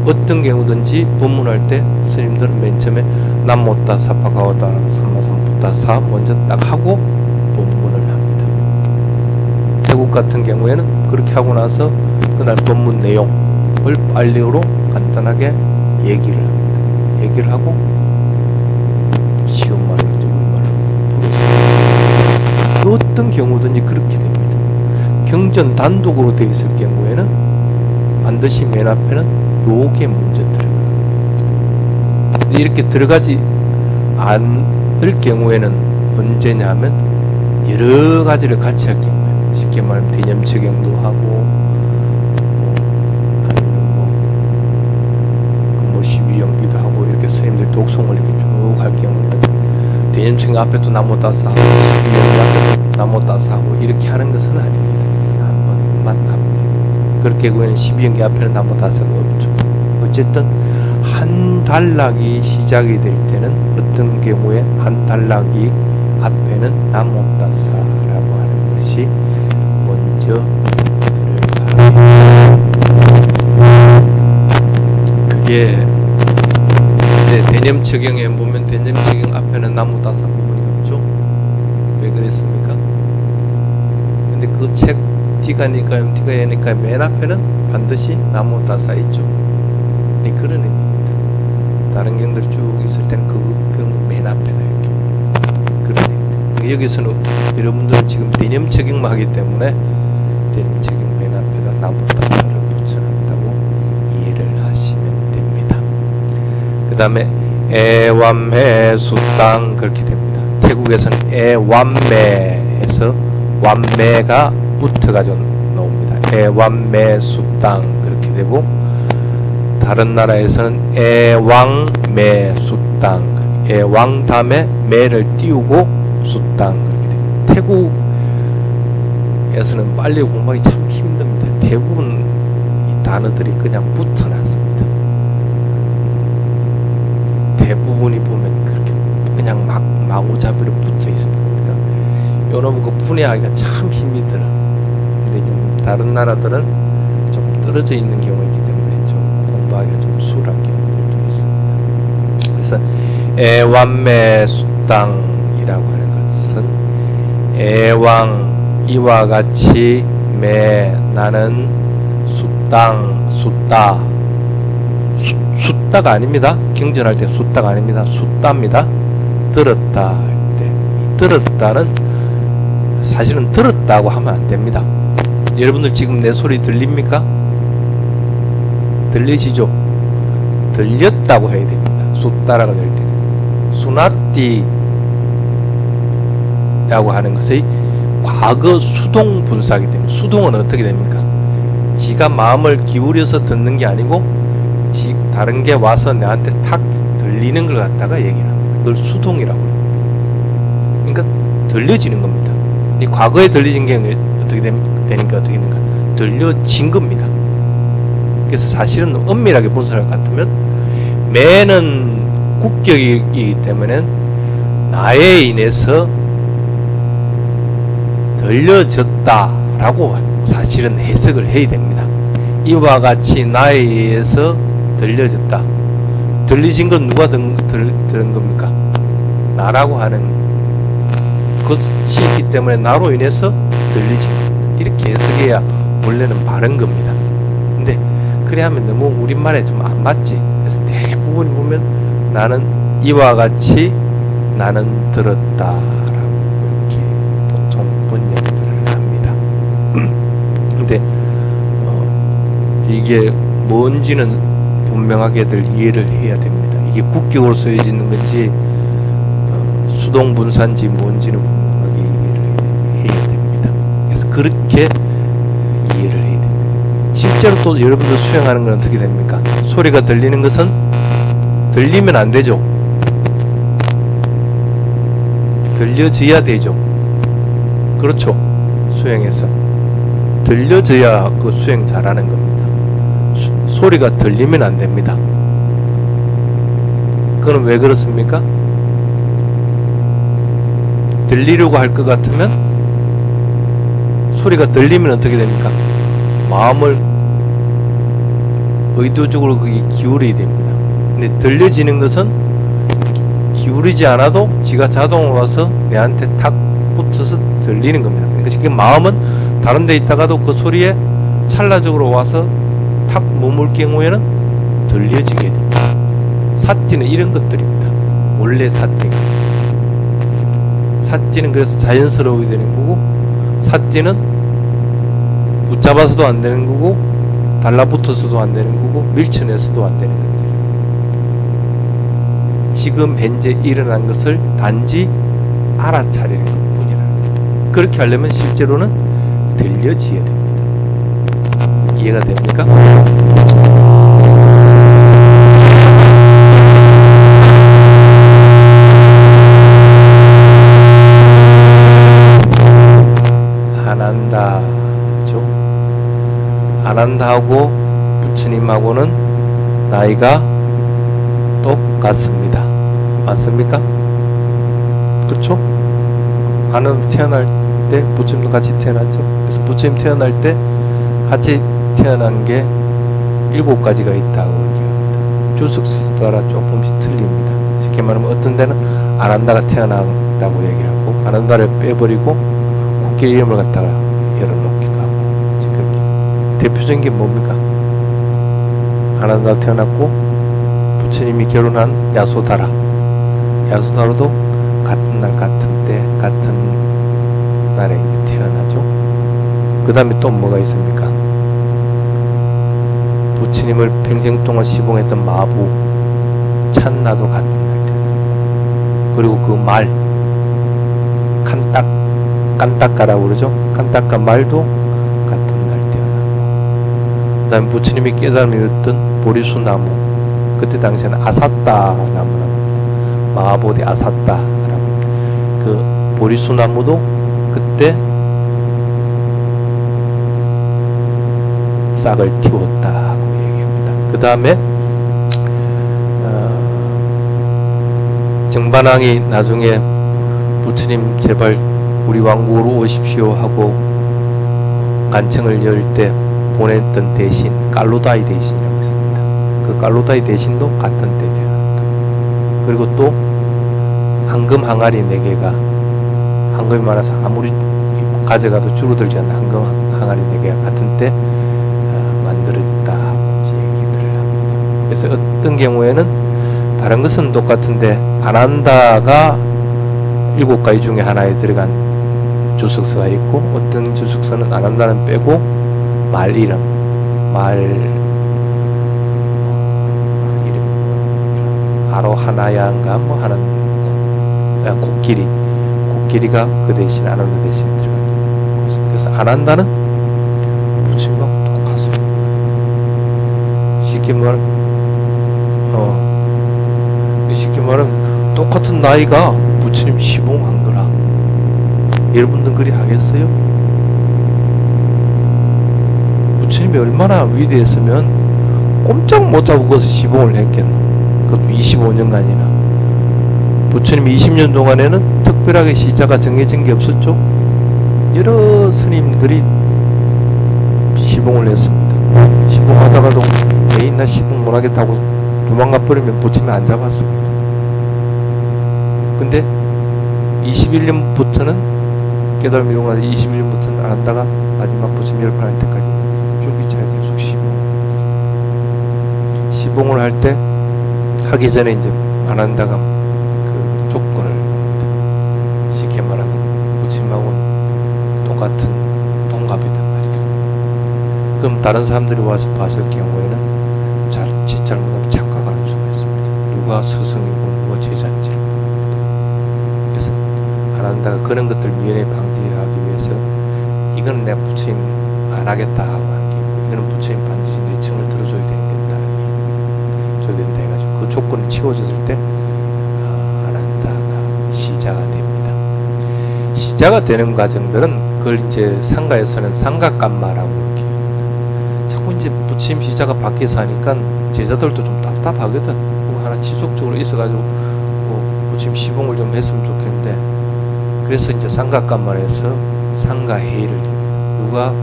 어떤 경우든지 법문할 때 스님들은 맨 처음에 나모따사 바카와토 삼마 삼부따사 먼저 딱 하고 법문을 합니다. 태국 같은 경우에는 그렇게 하고 나서 그날 법문 내용을 빨리어로 간단하게 얘기를 합니다. 얘기를 하고 쉬운 말로 이제 우리말로 부르습니다. 어떤 경우든지 그렇게 됩니다. 경전 단독으로 되어 있을 경우에는 반드시 맨 앞에는 요게 먼저 들어가요. 이렇게 들어가지 않을 경우에는 언제냐 하면 여러 가지를 같이 할 경우에, 쉽게 말하면 대념체경도 하고 아니면 시비연기도 하고 이렇게 스님들 독송을 이렇게 쭉 할 경우에는 대념체경 앞에 또 나모따사 하고 시비연기 앞에 또 나모따사 하고 이렇게 하는 것은 아닙니다. 한 번만 합니다. 그렇게 보면 12연계 앞에는 나무다사가 없죠. 어쨌든 한 단락이 시작이 될 때는 어떤 경우에 한 단락이 앞에는 나무다사라고 하는 것이 먼저 들어가게. 그게 대념적용에 보면 대념적용 앞에는 나무다사 부분이 없죠. 왜 그랬습니까? 근데 그 책 D가니까 D가니까 맨 앞에는 반드시 나무다사 있죠. 그런 의미입니다. 다른 경들이 쭉 있을 때는 그 맨 앞에다 이렇게 그런 의미입니다. 여기서는 여러분들은 지금 대념적용만 하기 때문에 대념적용 맨 앞에다 나무다사를 붙여놨다고 이해를 하시면 됩니다. 그 다음에 애완매수땅 그렇게 됩니다. 태국에서는 애완매에서 완매가 붙어가지고 나옵니다. 애완매수땅 그렇게 되고, 다른 나라에서는 애왕매수땅, 애왕 다음에 매를 띄우고 수땅 그렇게 됩니다. 태국에서는 빨리 공부하기 참 힘듭니다. 대부분 이 단어들이 그냥 붙어놨습니다. 대부분이 보면 그렇게 그냥 막 마구잡이로 붙어 있습니다. 그러니까 요놈 그 분해하기가 참 힘이 들어. 근데 좀 다른 나라들은 좀 떨어져 있는 경우이기 때문에 좀 공부하기가 좀 수월한 경우들도 있습니다. 그래서 애완매수땅이라고 하는 것은 애왕 이와 같이 매 나는 수땅 수따 숫다가 아닙니다. 경전할 때 숫다가 아닙니다. 숫다입니다. 들었다 할 때 들었다는 사실은 들었다고 하면 안 됩니다. 여러분들 지금 내 소리 들립니까? 들리시죠? 들렸다고 해야 됩니다. 숫다라고 될 때는 수나띠라고 하는 것의 과거 수동 분사하기 때문에, 수동은 어떻게 됩니까? 지가 마음을 기울여서 듣는 게 아니고 다른 게 와서 내한테 탁 들리는 걸 갖다가 얘기를 합니다. 그걸 수동이라고 합니다. 그러니까 들려지는 겁니다. 이 과거에 들려진 게 어떻게 되니까 어떻게 되는가? 들려진 겁니다. 그래서 사실은 엄밀하게 분석할 것 같으면 매는 국격이기 때문에 나에 인해서 들려졌다라고 사실은 해석을 해야 됩니다. 이와 같이 나에 의해서 들려졌다. 들리진 건 누가 들은 겁니까? 나라고 하는 것이 있기 때문에 나로 인해서 들리진 겁니다. 이렇게 해석해야 원래는 바른 겁니다. 근데 그래 하면 너무 우리말에 좀 안 맞지. 그래서 대부분 보면 나는 이와 같이 나는 들었다라고 이렇게 보통 번역들을 합니다. 근데 이게 뭔지는 분명하게들 이해를 해야 됩니다. 이게 국격으로 쓰여지는 건지 수동분사인지 뭔지는 분명하게 이해를 해야 됩니다. 그래서 그렇게 이해를 해야 됩니다. 실제로 또 여러분들 수행하는 건 어떻게 됩니까? 소리가 들리는 것은 들리면 안 되죠. 들려져야 되죠. 그렇죠. 수행에서 들려져야 그 수행 잘하는 겁니다. 소리가 들리면 안 됩니다. 그건 왜 그렇습니까? 들리려고 할 것 같으면 소리가 들리면 어떻게 됩니까? 마음을 의도적으로 그게 기울여야 됩니다. 근데 들려지는 것은 기울이지 않아도 지가 자동으로 와서 내한테 탁 붙어서 들리는 겁니다. 그러니까 지금 마음은 다른 데 있다가도 그 소리에 찰나적으로 와서 탁 머물 경우에는 들려지게 됩니다. 사띠는 이런 것들입니다. 원래 사띠가. 사띠는 그래서 자연스러워야 되는 거고, 사띠는 붙잡아서도 안 되는 거고, 달라붙어서도 안 되는 거고, 밀쳐내서도 안 되는 것들. 지금 현재 일어난 것을 단지 알아차리는 것뿐이라는 겁니다. 그렇게 하려면 실제로는 들려지어야 됩니다. 이해가 됩니까? 안 한다죠. 안 한다 아난다하고 부처님하고는 나이가 똑같습니다. 맞습니까? 그렇죠? 아난다 태어날 때 부처님도 같이 태어났죠. 그래서 부처님 태어날 때 같이 태어난 게 7가지가 있다고 얘기합니다. 주석수 따라 조금씩 틀립니다. 쉽게 말하면 어떤 데는 아난다가 태어난다고 얘기하고 아난다를 빼버리고 코끼리 이름을 갖다가 열어놓기도 하고. 지금 대표적인 게 뭡니까? 아난다가 태어났고 부처님이 결혼한 야소다라. 야소다라도 같은 날 같은 때 같은 날에 태어나죠. 그 다음에 또 뭐가 있습니까? 부처님을 평생 동안 시봉했던 마부 찬나도 같은 날 태어나고, 그리고 그 말 깐딱가라고 그러죠. 깐딱가 말도 같은 날 태어나고, 그 다음에 부처님이 깨달음이 얻던 보리수 나무, 그때 당시에는 아사따 나무라고 합니다. 마하보디 아사따라고 합니다. 그 보리수 나무도 그때 싹을 틔웠다고 얘기합니다. 그 다음에 정반왕이 나중에 부처님 제발 우리 왕국으로 오십시오 하고 간청을 열 때 보냈던 대신 깔로다이 대신이라고 있습니다. 그 깔로다이 대신도 같은 때 태어났다. 그리고 또 황금 항아리 4개가, 황금이 많아서 아무리 가져가도 줄어들지 않는 황금 항아리 4개가 같은 때 만들어졌다 하고 얘기들을 합니다. 그래서 어떤 경우에는 다른 것은 똑같은데 아난다가 7가지 중에 하나에 들어간 주석서가 있고, 어떤 주석서는 아난다는 빼고 말 이름 아로하나야인가 뭐 하는 코끼리가 그 대신 아난다 대신에 들어간 거죠. 그래서 아난다는 부처님하고 똑같습니다. 쉽게 말하면 똑같은 나이가 부처님 시봉한 거라. 여러분들 그리 하겠어요? 부처님이 얼마나 위대했으면 꼼짝 못하고 거기서 시봉을 했겠노. 그것도 25년간이나. 부처님 20년 동안에는 특별하게 시자가 정해진 게 없었죠. 여러 스님들이 시봉을 했습니다. 시봉하다가도 에이 나 시봉 못하겠다고 도망가 버리면 부처님이 안 잡았습니다. 근데 21년부터는 깨달음이 일어나서 21년부터는 안 한다가 마지막 부처님 열반할 때까지 줄기차게 계속 시봉을 할 때 하기 전에 이제 안 한다가 그 조건을 겁니다. 쉽게 말하면 부처님하고는 똑같은 동갑이단 말이야. 그럼 다른 사람들이 와서 봤을 경우에는 자칫 잘못하면 착각하는 수가 있습니다. 누가 스승이고 누가 제자인지를 모릅니다. 그래서 안 한다가 그런 것들 미연에 방지하기 위해서 이거는 내가 부처님 안 하겠다 하고 한 게 있고, 이거는 부처님 반드시 내 청을 들어줘야 되겠다 줘야 된다 해가지고 그 조건이 치워졌을 때 안 한다가 시자가 됩니다. 시자가 되는 과정들은 그걸 이제 상가에서는 상가감마라고 이렇게 합니다. 자꾸 이제 부처님 시자가 바뀌어서 하니까 제자들도 좀 답답하거든. 뭐 하나 지속적으로 있어가지고 뭐 부처님 시봉을 좀 했으면 좋겠는데, 그래서 이제 상가감마에서 상가회의를 합니다. 누가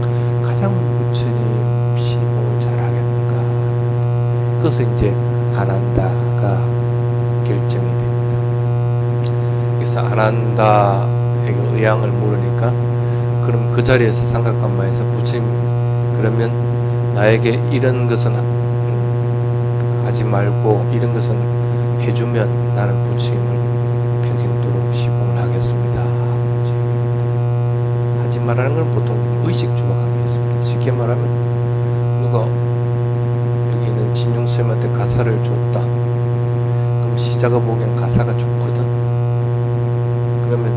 가장 부처님 시봉을 잘하겠는가. 그것을 이제 안 한다가 결정이 됩니다. 그래서 안 한다에게 의향을 물으니까, 그럼 그 자리에서 상가감마에서 부처님 그러면 나에게 이런 것은 하지 말고 이런 것은 해주면 나는 부처님을 평생도록 시봉을 하겠습니다. 하지 말라는 건 보통 의식주가 관계있습니다. 쉽게 말하면 누가 여기 있는 진용스님한테 가사를 줬다. 그럼 시자가 보기엔 가사가 좋거든. 그러면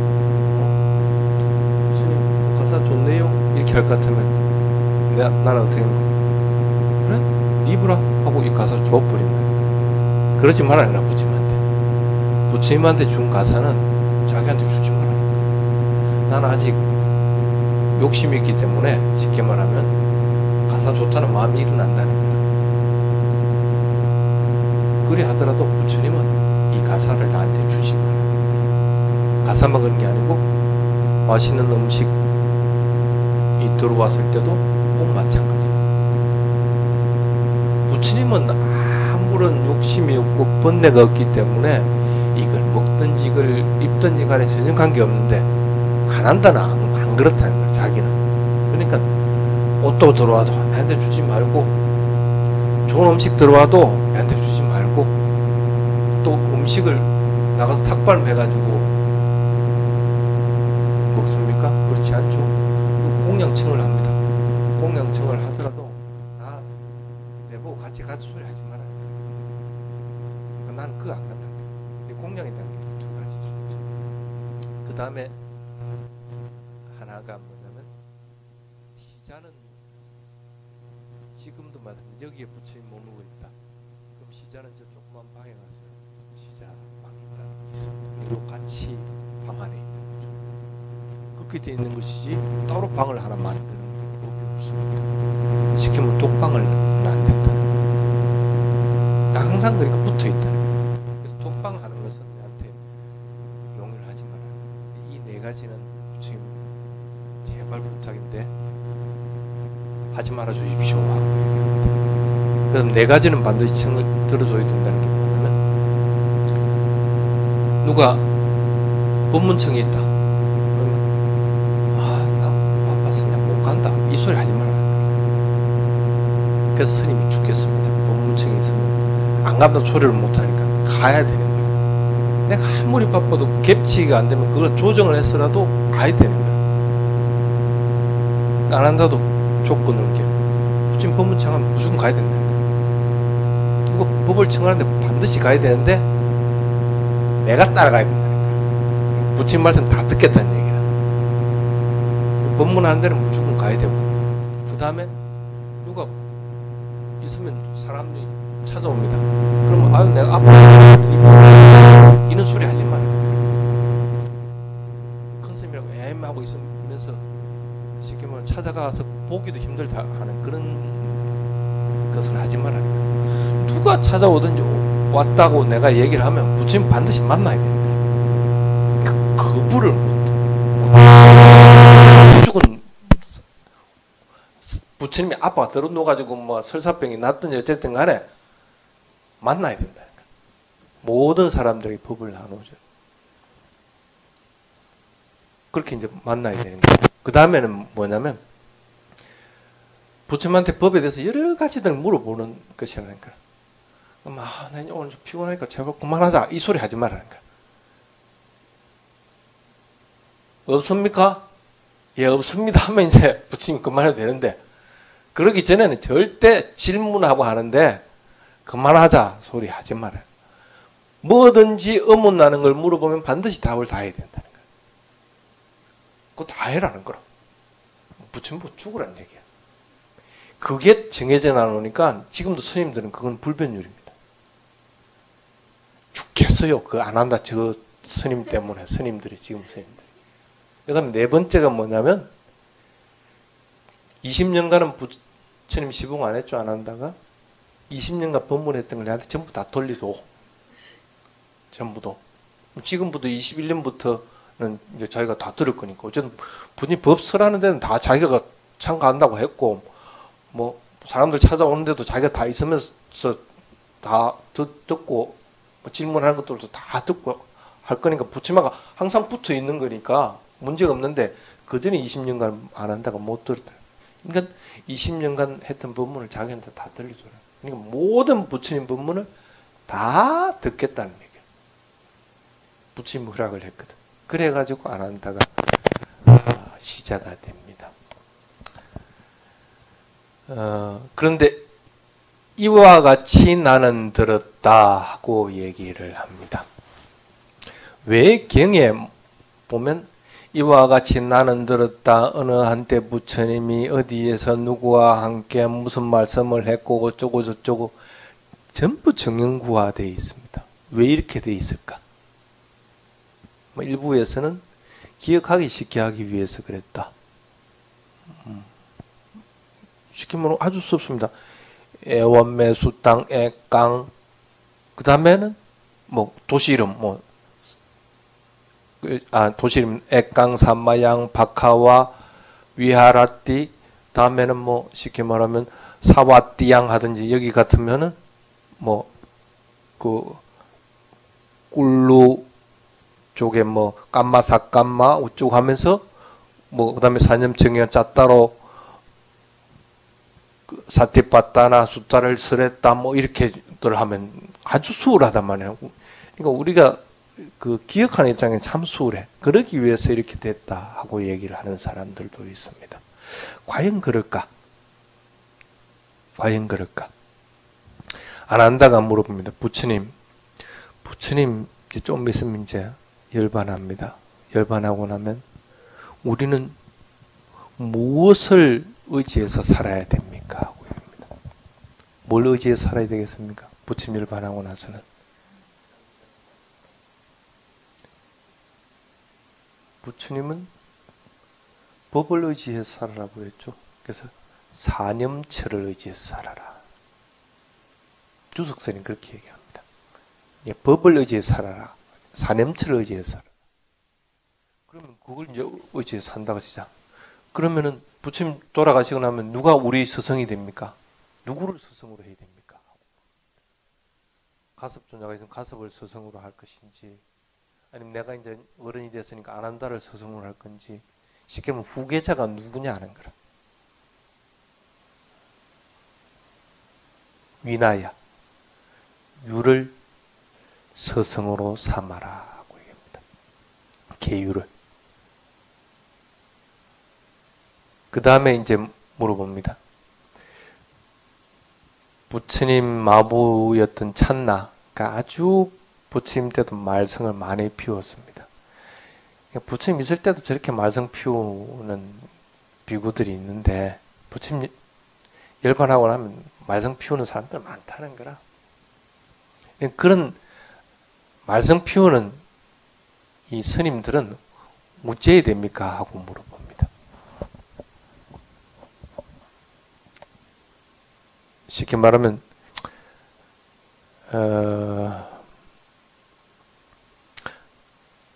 스님 가사 좋네요 이렇게 할 것 같으면 나는 어떻게 합니까? 그래? 입으라 하고 이 가사를 줘버린 거야. 그러지 말아야 나 부처님한테. 부처님한테 준 가사는 자기한테 주지 말아야 돼. 나는 아직 욕심이 있기 때문에 쉽게 말하면 가사 가사 좋다는 마음이 일어난다는 거야. 그리 하더라도 부처님은 이 가사를 나한테 주지 마라. 가사만 그런 게 아니고 맛있는 음식이 들어왔을 때도 꼭 마찬가지. 부처님은 아무런 욕심이 없고 번뇌가 없기 때문에 이걸 먹든지 이걸 입든지 간에 전혀 관계없는데 안 한다나 안 그렇다는 거야, 자기는. 그러니까 옷도 들어와도 나한테 주지 말고, 좋은 음식 들어와도 나한테 주지 말고, 또 음식을 나가서 탁발음 해가지고 먹습니까? 그렇지 않죠. 공양청을 합니다. 공양청을 하더라도 나 내보고 같이 가자 소리 하지 마라. 나는 그거 안 간다. 공양에 대한 게 두 가지. 그 다음에 하나가 뭐냐면, 시자는 지금도 마찬가지. 여기에 부처님 머무르고 있다. 그럼 시자는 저 조그만 방에 가서 시자 방이 있습니다. 그리고 같이 방 안에 있는 거죠. 그렇게 돼 있는 것이지 따로 방을 하나 만드는 법이 없습니다. 시키면 독방을 안 된다. 항상 그러니까 붙어 있다. 그래서 독방 하는 것은 내한테 용을 하지 마라. 이 네 가지는 부처님 제발 부탁인데 하지 말아 주십시오. 그럼 네 가지는 반드시 청을 들어줘야 된다는 게 뭐냐면, 누가 법문청에 있다. 그러면 나 바빠서 그냥 못 간다. 이 소리 하지 마라. 그래서 스님이 죽겠습니다. 법문청에 있으면 안 간다 소리를 못 하니까 가야 되는 거야. 내가 아무리 바빠도 겹치기가 안 되면 그걸 조정을 했어라도 가야 되는 거야. 안 한다도 조건을 게 부처님 법문청 하면 무조건 가야 된다는 거야. 이거 법을 청하는데 반드시 가야 되는데 내가 따라가야 된다는 거야. 부처님 말씀 다 듣겠다는 얘기야. 법문하는 데는 무조건 가야 되고, 그 다음에 누가 있으면 사람이 찾아옵니다. 그러면 아유 내가 아파 이런 소리 하지 마라. 큰 스님이라고 애매하고 있으면서 쉽게 말하면 찾아가서 보기도 힘들다 하는 그런 것을 하지 말라니까. 누가 찾아오든지 왔다고 내가 얘기를 하면 부처님 반드시 만나야 된다. 거부를 못해. 무조건 부처님이 아빠가 들어 놓아가지고 뭐 설사병이 났든지 어쨌든 간에 만나야 된다. 모든 사람들에게 법을 나누죠. 그렇게 이제 만나야 되는 거예요. 그 다음에는 뭐냐면, 부처님한테 법에 대해서 여러 가지들 물어보는 것이라는 거야. 나 오늘 좀 피곤하니까 제발 그만하자. 이 소리 하지 말라는 거야. 없습니까? 예, 없습니다 하면 이제 부처님 그만해도 되는데, 그러기 전에는 절대 질문하고 하는데 그만하자 소리 하지 말아요. 뭐든지 의문나는 걸 물어보면 반드시 답을 다 해야 된다는 거야. 그거 다 해라는 거라. 부처님 보고 죽으라는 얘기야. 그게 정해져 나오니까 지금도 스님들은 그건 불변율입니다. 죽겠어요. 그거 안 한다. 저 스님 때문에. 스님들이 지금 스님들. 그 다음에 네 번째가 뭐냐면, 20년간은 부처님 시봉 안 했죠. 안 한다가 20년간 법문했던 걸 내한테 전부 다 돌리도. 전부도. 지금부터 21년부터는 이제 자기가 다 들을 거니까. 어쨌든 분이 법설하는 데는 다 자기가 참가한다고 했고, 뭐 사람들 찾아오는데도 자기가 다 있으면서 다 듣고, 뭐 질문하는 것들도 다 듣고 할 거니까 부처님하고 항상 붙어 있는 거니까 문제가 없는데, 그 전에 20년간 안 한다가 못 들었다. 그러니까 20년간 했던 법문을 자기한테 다 들려줘라. 그러니까 모든 부처님 법문을 다 듣겠다는 얘기야. 부처님 허락을 했거든. 그래가지고 안 한다가 시자가 됩니다. 그런데 이와 같이 나는 들었다 하고 얘기를 합니다. 왜 경에 보면 이와 같이 나는 들었다, 어느 한때 부처님이 어디에서 누구와 함께 무슨 말씀을 했고 어쩌고 저쩌고 전부 정형구화되어 있습니다. 왜 이렇게 되어 있을까? 일부에서는 기억하기 쉽게 하기 위해서 그랬다. 쉽게 말하면 아주 섭습니다. 애원매, 수땅, 애깡. 그 다음에는 뭐 도시 이름 도시 이름 애깡, 산마양, 바카와, 위하라띠. 다음에는 뭐 쉽게 말하면 사와띠양 하든지 여기 같으면은 뭐 그 꿀루 쪽에 뭐 깜마사깜마 우쪽 하면서 뭐 그다음에 사념청이나 짜따로 그 사티빠따나 숫자를 쓰랬다 뭐 이렇게들 하면 아주 수월하단 말이에요. 그러니까 우리가 그 기억하는 입장에 참 수월해. 그러기 위해서 이렇게 됐다 하고 얘기를 하는 사람들도 있습니다. 과연 그럴까? 과연 그럴까? 안 한다가 물어봅니다. 부처님 이제 좀 있으면 이제 열반합니다. 열반하고 나면 우리는 무엇을 의지해서 살아야 됩니까? 하고 합니다. 뭘 의지해서 살아야 되겠습니까? 부처님 열반하고 나서는 부처님은 법을 의지해서 살아라고 했죠. 그래서 사념처를 의지해서 살아라. 주석선이 그렇게 얘기합니다. 법을 의지해서 살아라. 사념처를 의지해서 살아라. 그러면 그걸 이제 의지해서 산다고 시작. 그러면은 부처님 돌아가시고 나면 누가 우리 스승이 됩니까? 누구를 스승으로 해야 됩니까? 가섭존자가 있으면 가섭을 스승으로 할 것인지, 아니면 내가 이제 어른이 됐으니까 아난다를 스승으로 할 건지, 쉽게 말하면 후계자가 누구냐 하는 거라. 위나야, 유를 스승으로 삼아라 하고 얘기합니다. 계유를. 그 다음에 이제 물어봅니다. 부처님 마부였던 찬나가 아주 부처님 때도 말썽을 많이 피웠습니다. 부처님 있을 때도 저렇게 말썽 피우는 비구들이 있는데 부처님 열반하고 나면 말썽 피우는 사람들 많다는 거라. 그런 말썽 피우는 이 스님들은 어째야 됩니까? 하고 물어봅니다. 쉽게 말하면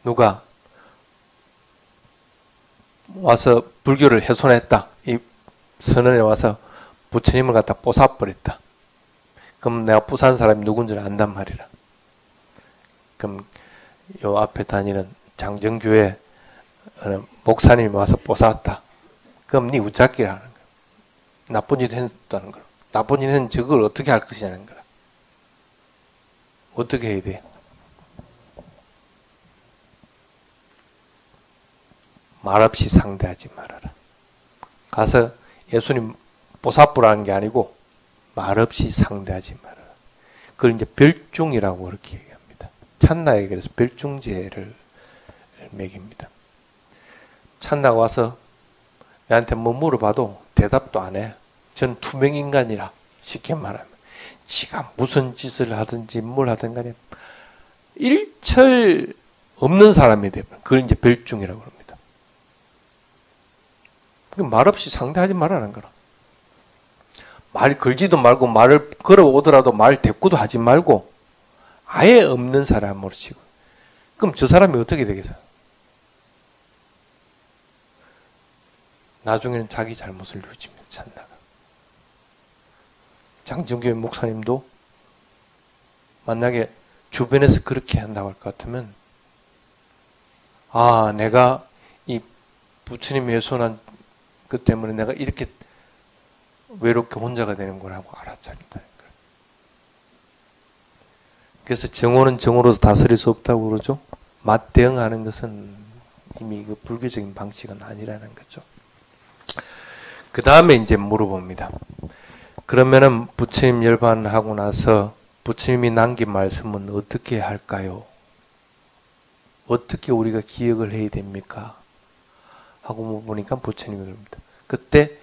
누가 와서 불교를 훼손했다. 이 선언에 와서 부처님을 갖다 뽀사버렸다. 그럼 내가 부산 사람이 누군지 안단 말이라. 그럼 요 앞에 다니는 장정교회 목사님이 와서 뽀사왔다. 그럼 네 우짜기라는 거야. 나쁜 짓 했다는 거야. 나쁜 짓은 저걸 어떻게 할 것이냐는 거야. 어떻게 해야 돼? 말없이 상대하지 말아라. 가서 예수님 뽀사뿌라는 게 아니고 말없이 상대하지 말아라. 그걸 이제 별중이라고 그렇게 얘기합니다. 찬나에게 그래서 별중제를 매깁니다. 찬나가 와서 내한테 뭐 물어봐도 대답도 안 해. 전 투명인간이라 쉽게 말하면 지가 무슨 짓을 하든지 뭘 하든 간에 일철 없는 사람이 되면 그걸 이제 별중이라고 합니다. 말없이 상대하지 말라는 거라. 말 걸지도 말고 말을 걸어오더라도 말 대꾸도 하지 말고 아예 없는 사람으로 치고. 그럼 저 사람이 어떻게 되겠어요? 나중에는 자기 잘못을 누집니다. 찬나가. 장정교회 목사님도 만약에 주변에서 그렇게 한다고 할 것 같으면 아, 내가 이 부처님의 훼손한 그 때문에 내가 이렇게 외롭게 혼자가 되는 거라고 알아차린다는 거예요. 그래서 정오는 정오로서 다스릴 수 없다고 그러죠. 맞대응하는 것은 이미 그 불교적인 방식은 아니라는 거죠. 그 다음에 이제 물어봅니다. 그러면은 부처님 열반하고 나서 부처님이 남긴 말씀은 어떻게 할까요? 어떻게 우리가 기억을 해야 됩니까? 하고 물어보니까 부처님이 그럽니다. 그때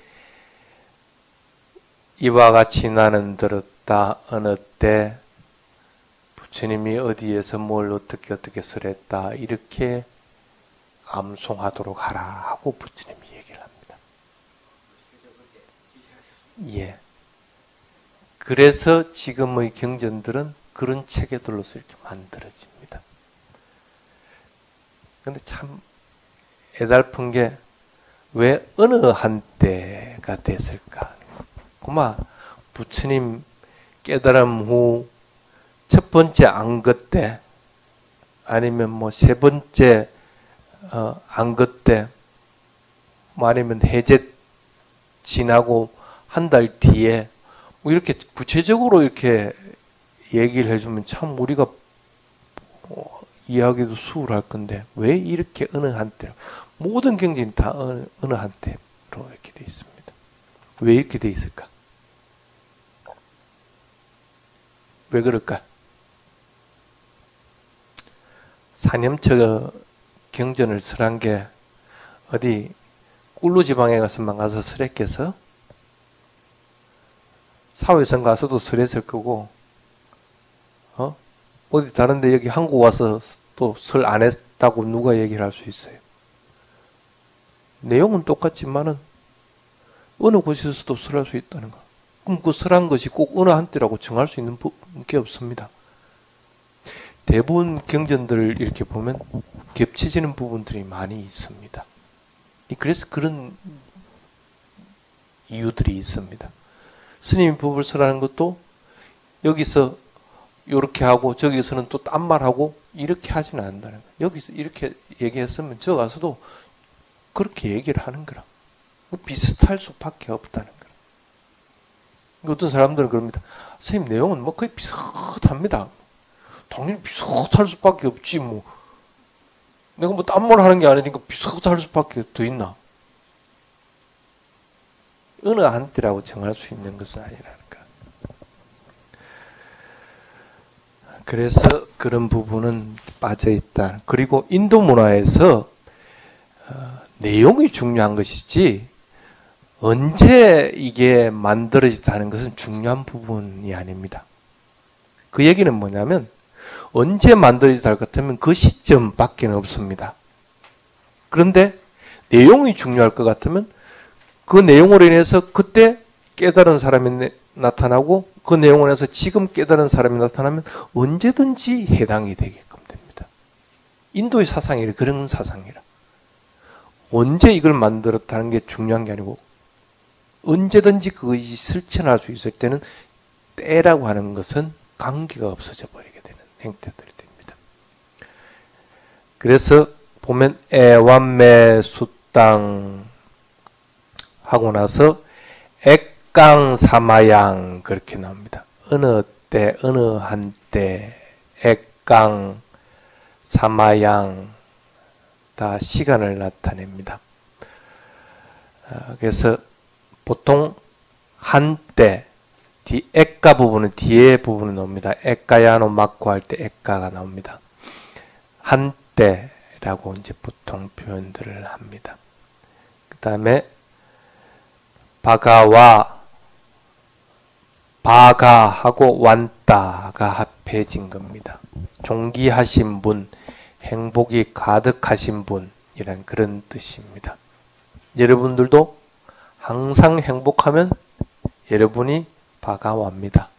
이와 같이 나는 들었다. 어느 때 부처님이 어디에서 뭘 어떻게 설했다. 이렇게 암송하도록 하라 하고 부처님이 얘기를 합니다. 예. 그래서 지금의 경전들은 그런 체계들로서 이렇게 만들어집니다. 근데 참 애달픈 게 왜 어느 한때가 됐을까? 그만 부처님 깨달음 후 첫 번째 안거 때 아니면 뭐 세 번째 안거 때 뭐 아니면 해제 지나고 한 달 뒤에 뭐 이렇게 구체적으로 이렇게 얘기를 해주면 참 우리가 이해하기도 수월할 건데 왜 이렇게 어느 한때 모든 경전이 다 어느 한때로 이렇게 되어 있습니다. 왜 이렇게 되어 있을까? 왜 그럴까? 사념처 경전을 설한 게 어디 꿀루 지방에 가서만 가서 설했겠어? 사회성 가서도 설했을 거고 어디 다른데 여기 한국 와서 또 설 안 했다고 누가 얘기를 할 수 있어요? 내용은 똑같지만은 어느 곳에서도 설할 수 있다는 거. 그럼 그 설한 것이 꼭 어느 한때라고 정할 수 있는 게 없습니다. 대부분 경전들을 이렇게 보면 겹쳐지는 부분들이 많이 있습니다. 그래서 그런 이유들이 있습니다. 스님이 법을 설하는 것도 여기서 이렇게 하고 저기서는 또 딴 말하고 이렇게 하지는 않는다는 거예요. 여기서 이렇게 얘기했으면 저 가서도 그렇게 얘기를 하는 거라. 비슷할 수밖에 없다는 거라. 어떤 사람들은 그럽니다. 선생님 내용은 뭐 거의 비슷합니다. 당연히 비슷할 수밖에 없지 뭐. 내가 뭐 딴 말 하는 게 아니니까 비슷할 수밖에 더 있나. 어느 한때라고 정할 수 있는 것은 아니라는 거야. 그래서 그런 부분은 빠져있다. 그리고 인도 문화에서 내용이 중요한 것이지 언제 이게 만들어졌다는 것은 중요한 부분이 아닙니다. 그 얘기는 뭐냐면 언제 만들어졌다 할 것 같으면 그 시점밖에 없습니다. 그런데 내용이 중요할 것 같으면 그 내용으로 인해서 그때 깨달은 사람이 나타나고 그 내용으로 인해서 지금 깨달은 사람이 나타나면 언제든지 해당이 되게끔 됩니다. 인도의 사상이 그런 사상이라. 언제 이걸 만들었다는 게 중요한 게 아니고 언제든지 그것이 실천할 수 있을 때는 때라고 하는 것은 관계가 없어져 버리게 되는 행태들이 됩니다. 그래서 보면 애완매 수땅 하고 나서 액강사마양 그렇게 나옵니다. 어느 때 어느 한때 액강 사마양 다 시간을 나타냅니다. 그래서 보통 한때 액가 부분은 뒤에 부분이 나옵니다. 액가야노 마코 할 때 액가가 나옵니다. 한때라고 이제 보통 표현들을 합니다. 그 다음에 바가와 바가하고 완따가 합해진 겁니다. 존귀하신 분, 행복이 가득하신 분이란 그런 뜻입니다. 여러분들도 항상 행복하면 여러분이 바가와입니다.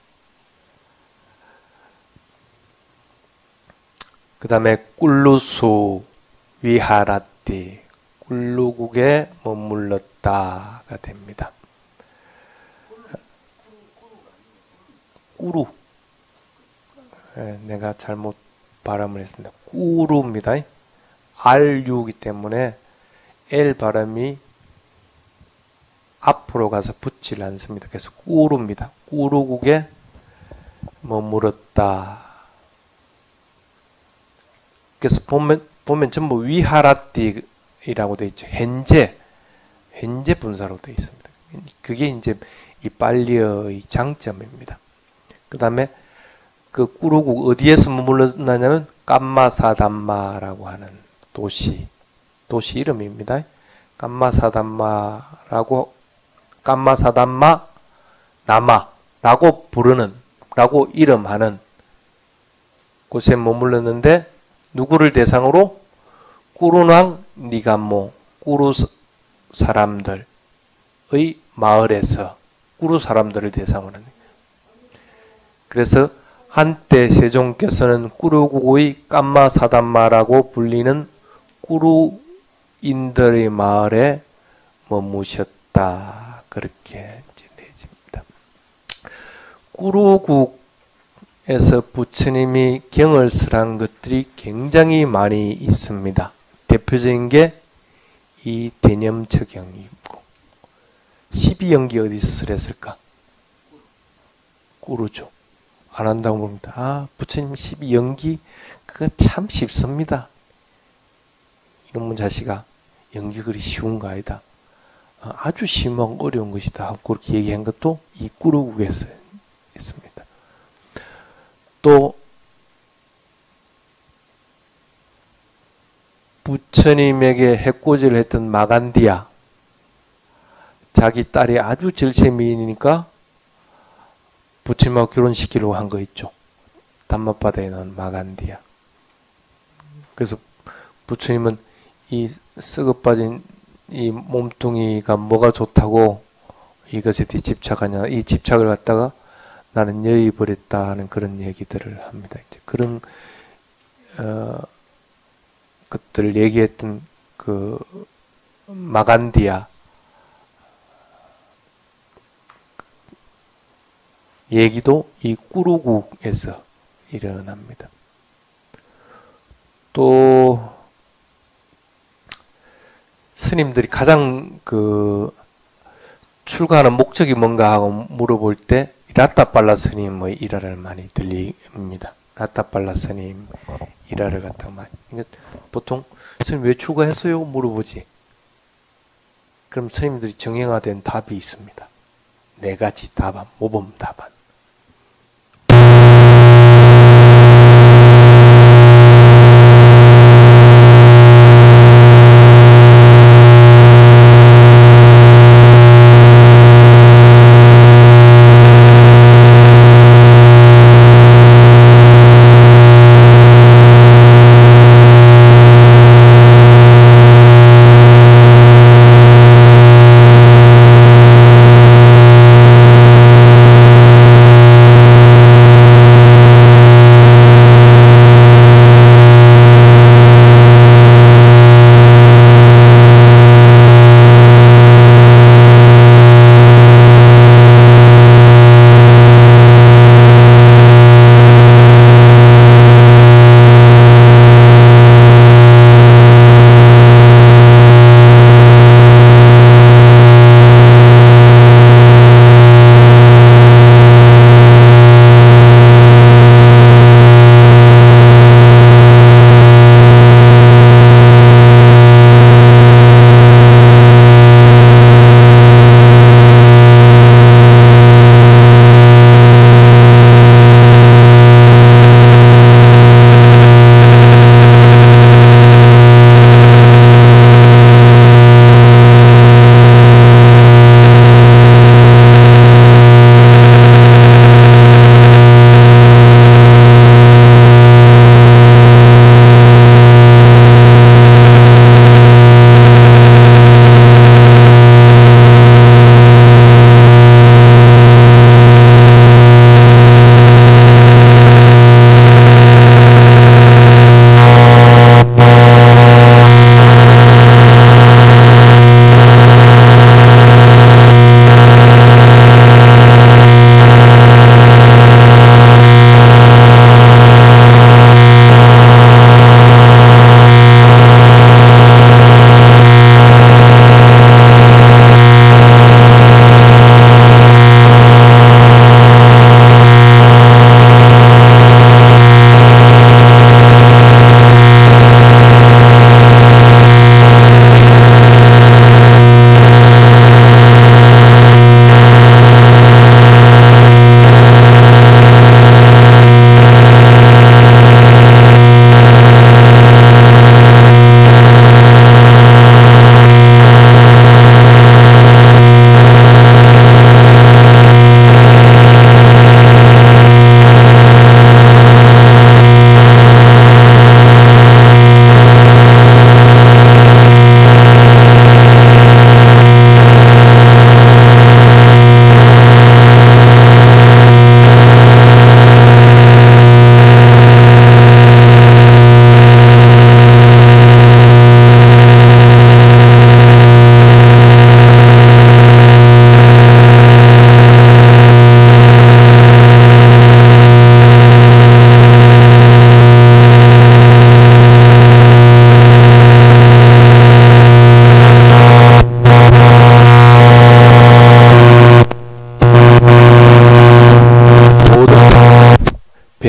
그 다음에 꿀루수 위하라띠 꿀루국에 머물렀다가 됩니다. 꾸루 내가 잘못 발음을 했습니다. 꾸루입니다. RU이기 때문에 L 발음이 앞으로 가서 붙질 않습니다. 그래서 꾸루입니다. 꾸루국에 머물렀다. 그래서 보면 전부 위하라띠라고 되어 있죠. 현재 분사로 되어 있습니다. 그게 이제 이 빨리어의 장점입니다. 그 다음에 그 꾸루국 어디에서 머물렀냐면 깜마사담마라고 하는 도시 이름입니다. 깜마사담마 나마라고 부르는 라고 이름하는 곳에 머물렀는데 누구를 대상으로 꾸루낭 니가모 꾸루 사람들의 마을에서 꾸루 사람들을 대상으로 하는. 그래서 한때 세종께서는 꾸루국의 깜마사단마라고 불리는 꾸루인들의 마을에 머무셨다. 그렇게 내집니다. 꾸루국에서 부처님이 경을 설한 것들이 굉장히 많이 있습니다. 대표적인 게 이 대념처경이고, 12연기 어디서 설했을까? 꾸루죠. 안 한다고 봅니다. 아, 부처님 12연기 그거 참 쉽습니다. 이놈의 자식아, 연기 그리 쉬운 거 아니다. 아주 심하고 어려운 것이다 하고 그렇게 얘기한 것도 이 꾸루국에서 있습니다. 또 부처님에게 해코지를 했던 마간디아, 자기 딸이 아주 절세미인이니까 부처님하고 결혼시키려고 한 거 있죠. 담마바다에 넣은 마간디아. 그래서 부처님은 이 썩어 빠진 이 몸뚱이가 뭐가 좋다고 이것에 대해 집착하냐, 이 집착을 갖다가 나는 여의 버렸다는 그런 얘기들을 합니다. 이제 그런 것들을 얘기했던 그 마간디아 얘기도 이 꾸루국에서 일어납니다. 또 스님들이 가장 그 출가하는 목적이 뭔가 하고 물어볼 때 라타팔라 스님의 일화를 많이 들립니다. 라타팔라 스님 일화를 갖다가 많이. 그러니까 보통 스님 왜 출가했어요? 물어보지. 그럼 스님들이 정형화된 답이 있습니다. 4가지 답안, 모범 답안.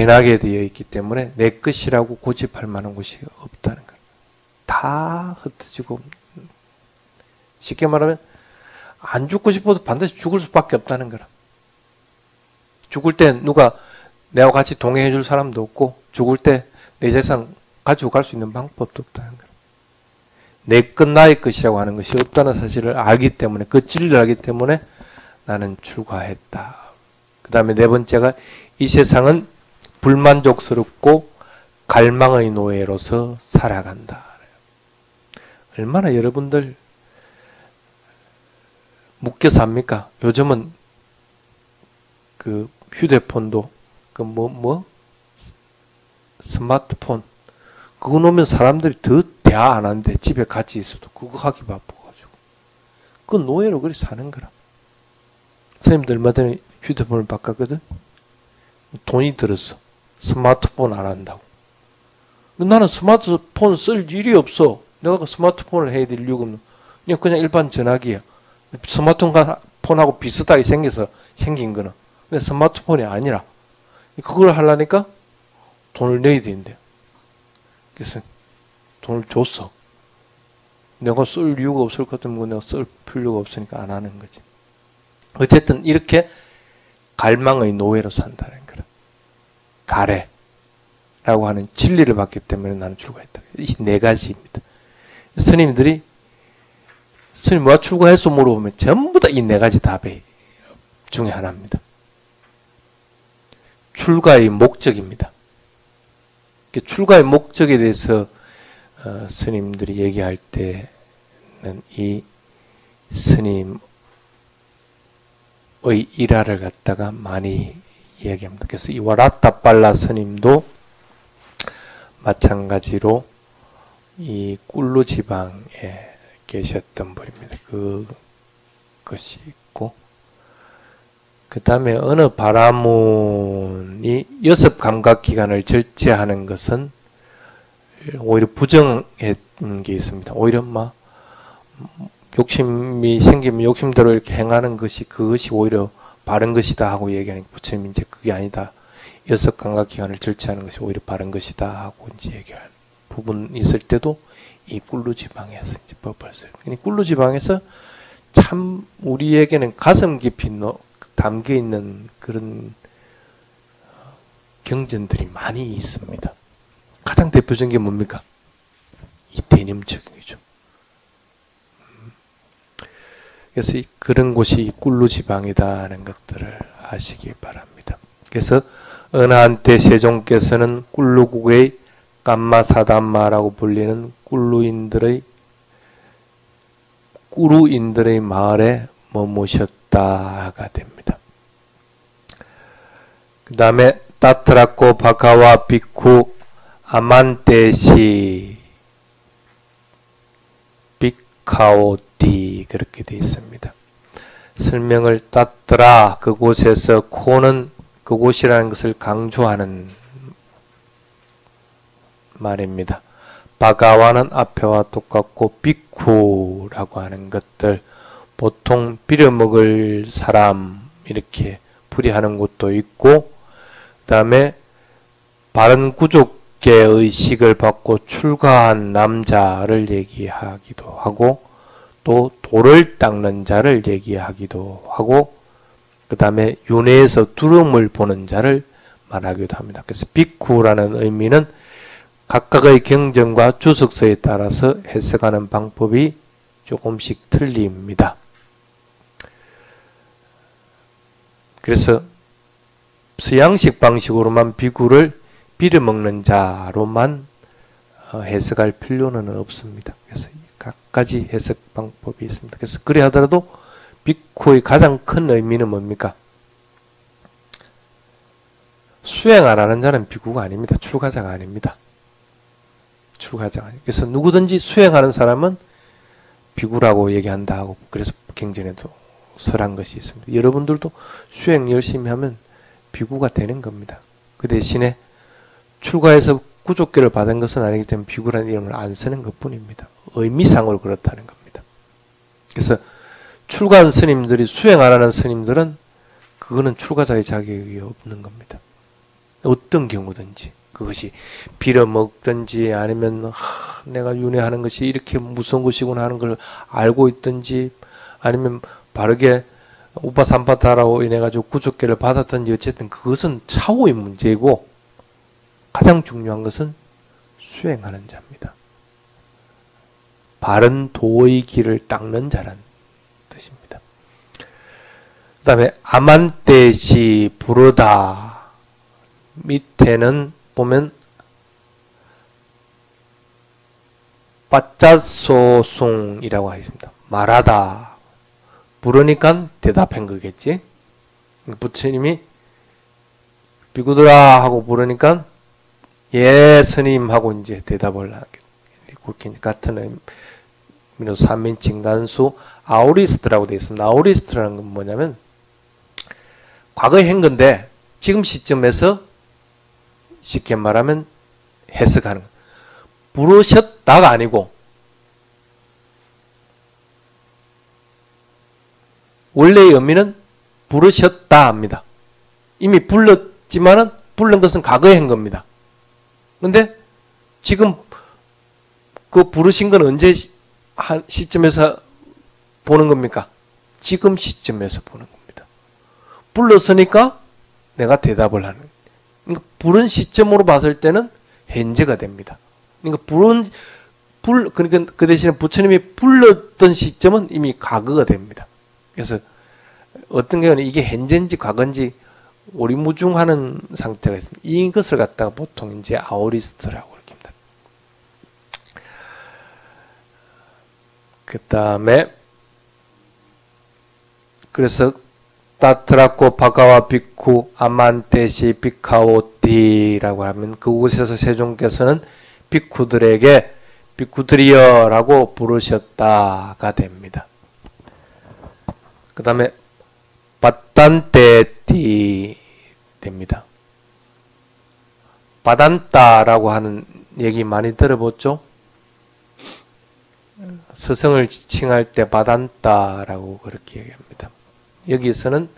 진하게 되어 있기 때문에 내 것이라고 고집할 만한 곳이 없다는 거예요. 다 흩어지고, 쉽게 말하면 안 죽고 싶어도 반드시 죽을 수밖에 없다는 거라. 죽을 때 누가 내가 같이 동행해 줄 사람도 없고, 죽을 때 내 재산 가지고 갈 수 있는 방법도 없다는 거예요. 내 것, 나의 것이라고 하는 것이 없다는 사실을 알기 때문에, 그 진리를 알기 때문에 나는 출가했다. 그 다음에 네 번째가 이 세상은 불만족스럽고 갈망의 노예로서 살아간다. 얼마나 여러분들 묶여 삽니까? 요즘은 그 휴대폰도 그 스마트폰 그거 놓으면 사람들이 더 대화 안 하는데 집에 같이 있어도 그거 하기 바빠가지고 그 노예로 그리 사는 거라. 선생님들 얼마 전에 휴대폰을 바꿨거든. 돈이 들었어. 스마트폰 안 한다고. 나는 스마트폰 쓸 일이 없어. 내가 그 스마트폰을 해야 될 이유가 없는. 그냥 일반 전화기야. 스마트폰하고 비슷하게 생긴 거는. 근데 스마트폰이 아니라 그걸 하려니까 돈을 내야 된대. 그래서 돈을 줬어. 내가 쓸 이유가 없을 것 같으면 내가 쓸 필요가 없으니까 안 하는 거지. 어쨌든 이렇게 갈망의 노예로 산다는 거라. 가래라고 하는 진리를 받기 때문에 나는 출가했다. 이 네 가지입니다. 스님들이 스님 뭐가 출가했어 물어보면 전부 다 이 네 가지 답이 중에 하나입니다. 출가의 목적입니다. 출가의 목적에 대해서 스님들이 얘기할 때는 이 스님의 일화를 갖다가 많이 이야기합니다. 그래서 이 와라타팔라 스님도 마찬가지로 이 꿀루 지방에 계셨던 분입니다. 그것이 있고, 그 다음에 어느 바라문이 6 감각기관을 절제하는 것은 오히려 부정했던 게 있습니다. 오히려 욕심이 생기면 욕심대로 이렇게 행하는 것이 그것이 오히려 바른 것이다 하고 얘기하니까 부처님이 이제 그게 아니다. 6 감각기관을 절제하는 것이 오히려 바른 것이다 하고 이제 얘기할 부분이 있을 때도 이 꿀루 지방에서 이제 법을 써요. 꿀루 지방에서 참 우리에게는 가슴 깊이 담겨 있는 그런 경전들이 많이 있습니다. 가장 대표적인 게 뭡니까? 이 대념적이죠. 그래서 그런 곳이 꿀루 지방이다는 것들을 아시기 바랍니다. 그래서 어느 한때 세종께서는 꿀루국의 깜마사담마라고 불리는 꾸루인들의 마을에 머무셨다가 됩니다. 그 다음에 따트라코 바카와 비쿠 아만테시 비카오티 그렇게 되어 있습니다. 설명을 따트라 그곳에서 코는 그곳이라는 것을 강조하는 말입니다. 바가와는 앞에와 똑같고 비쿠라고 하는 것들 보통 빌어먹을 사람 이렇게 풀이하는 곳도 있고, 그 다음에 바른 구족계 의식을 받고 출가한 남자를 얘기하기도 하고, 또 돌을 닦는 자를 얘기하기도 하고, 그 다음에 윤회에서 두름을 보는 자를 말하기도 합니다. 그래서 비쿠라는 의미는 각각의 경전과 주석서에 따라서 해석하는 방법이 조금씩 틀립니다. 그래서 서양식 방식으로만 비구를 빌어먹는 자로만 해석할 필요는 없습니다. 그래서 각가지 해석 방법이 있습니다. 그래서 그래 하더라도 비쿠의 가장 큰 의미는 뭡니까? 수행 안 하는 자는 비구가 아닙니다. 출가자가 아닙니다. 출가자가 아닙니다. 그래서 누구든지 수행하는 사람은 비구라고 얘기한다 하고, 그래서 경전에도 설한 것이 있습니다. 여러분들도 수행 열심히 하면 비구가 되는 겁니다. 그 대신에 출가해서 구족계를 받은 것은 아니기 때문에 비구라는 이름을 안 쓰는 것 뿐입니다. 의미상으로 그렇다는 겁니다. 그래서 출가한 스님들이 수행 안 하는 스님들은 그거는 출가자의 자격이 없는 겁니다. 어떤 경우든지 그것이 빌어먹든지 아니면 내가 윤회하는 것이 이렇게 무서운 것이구나 하는 걸 알고 있든지 아니면 바르게 우파삼파타라고 인해 가지고 구속계를 받았든지 어쨌든 그것은 차후의 문제이고 가장 중요한 것은 수행하는 자입니다. 바른 도의 길을 닦는 자라는 뜻입니다. 그 다음에 아만떼시 부르다 밑에는 보면 빠짜소숭이라고 하겠습니다. 말하다 부르니까 대답한 거겠지. 부처님이 비구들아 하고 부르니까 예 스님 하고 이제 대답을 하게. 그렇게 같은 의미로 삼인칭 단수 아우리스트라고 되어 있습니다. 아우리스트라는 건 뭐냐면 과거에 한 건데 지금 시점에서 쉽게 말하면 해석하는 거. 부르셨다가 아니고 원래의 의미는 부르셨다 합니다. 이미 불렀지만은 부른 것은 과거에 한 겁니다. 근데 지금 그 부르신 건 언제 시점에서 보는 겁니까? 지금 시점에서 보는 겁니다. 불렀으니까 내가 대답을 하는 거예요. 그러니까 부른 시점으로 봤을 때는 현재가 됩니다. 그러니까 그러니까 그 대신에 부처님이 불렀던 시점은 이미 과거가 됩니다. 그래서 어떤 경우는 이게 현재인지 과거인지 오리무중하는 상태가 있습니다. 이것을 갖다가 보통 이제 아오리스트라고 이렇게 합니다. 그 다음에 그래서 따트라코 바가와 비쿠 아만테시 비카오티라고 하면 그곳에서 세종께서는 비쿠들에게 비쿠들이여라고 부르셨다가 됩니다. 그 다음에 바단테티 됩니다. 바단따라고 하는 얘기 많이 들어봤죠? 스승을 칭할 때 바단따라고 그렇게 얘기합니다. 여기서는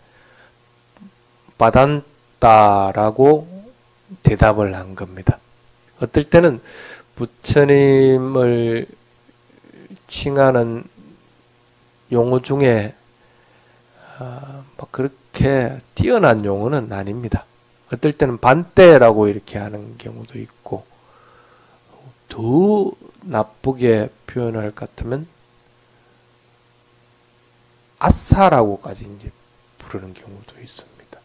바단따라고 대답을 한 겁니다. 어떨 때는 부처님을 칭하는 용어 중에 그렇게 뛰어난 용어는 아닙니다. 어떨 때는 반대라고 이렇게 하는 경우도 있고 더 나쁘게 표현할 것 같으면 아싸라고까지 이제 부르는 경우도 있습니다.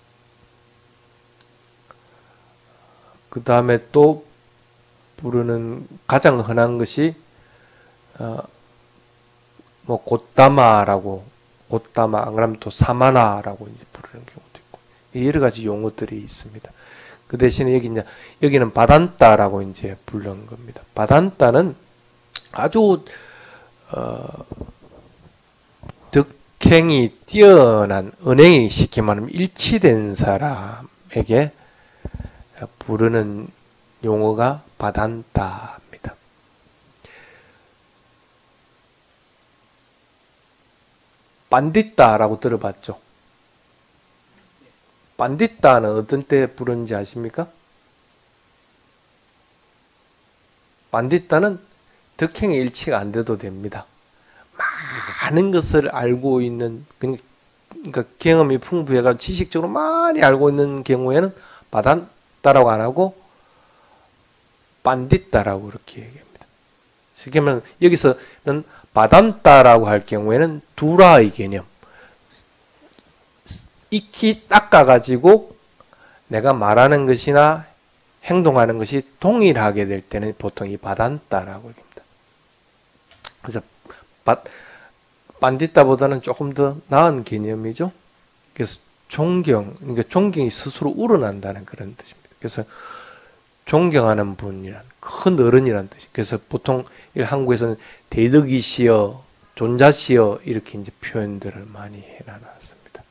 그 다음에 또 부르는 가장 흔한 것이 뭐 곧다마라고 곧다마 안 그러면 또 사마나라고 이제 부르는 경우도 있고 여러 가지 용어들이 있습니다. 그 대신에 여기는 바단따라고 이제 부르는 겁니다. 바단따는 아주 덕행이 뛰어난 은행이 쉽게 말하면 일치된 사람에게 부르는 용어가 바단따입니다. 반디따라고 들어봤죠? 반디따는 어떤 때 부르는지 아십니까? 반디따는 덕행의 일치가 안 돼도 됩니다. 많은 것을 알고 있는, 그러니까 경험이 풍부해가지고 지식적으로 많이 알고 있는 경우에는 바단따라고 안 하고 반디따라고 그렇게 얘기합니다. 쉽게 말하면 여기서는 바단따라고 할 경우에는 두라의 개념. 익히 닦아가지고 내가 말하는 것이나 행동하는 것이 동일하게 될 때는 보통 이 바단따라고 합니다. 그래서 반디따보다는 조금 더 나은 개념이죠. 그래서 그러니까 존경이 스스로 우러난다는 그런 뜻입니다. 그래서 존경하는 분이란 큰 어른이란 뜻이. 그래서 보통 한국에서는 대덕이시여, 존자시여 이렇게 이제 표현들을 많이 해놨습니다.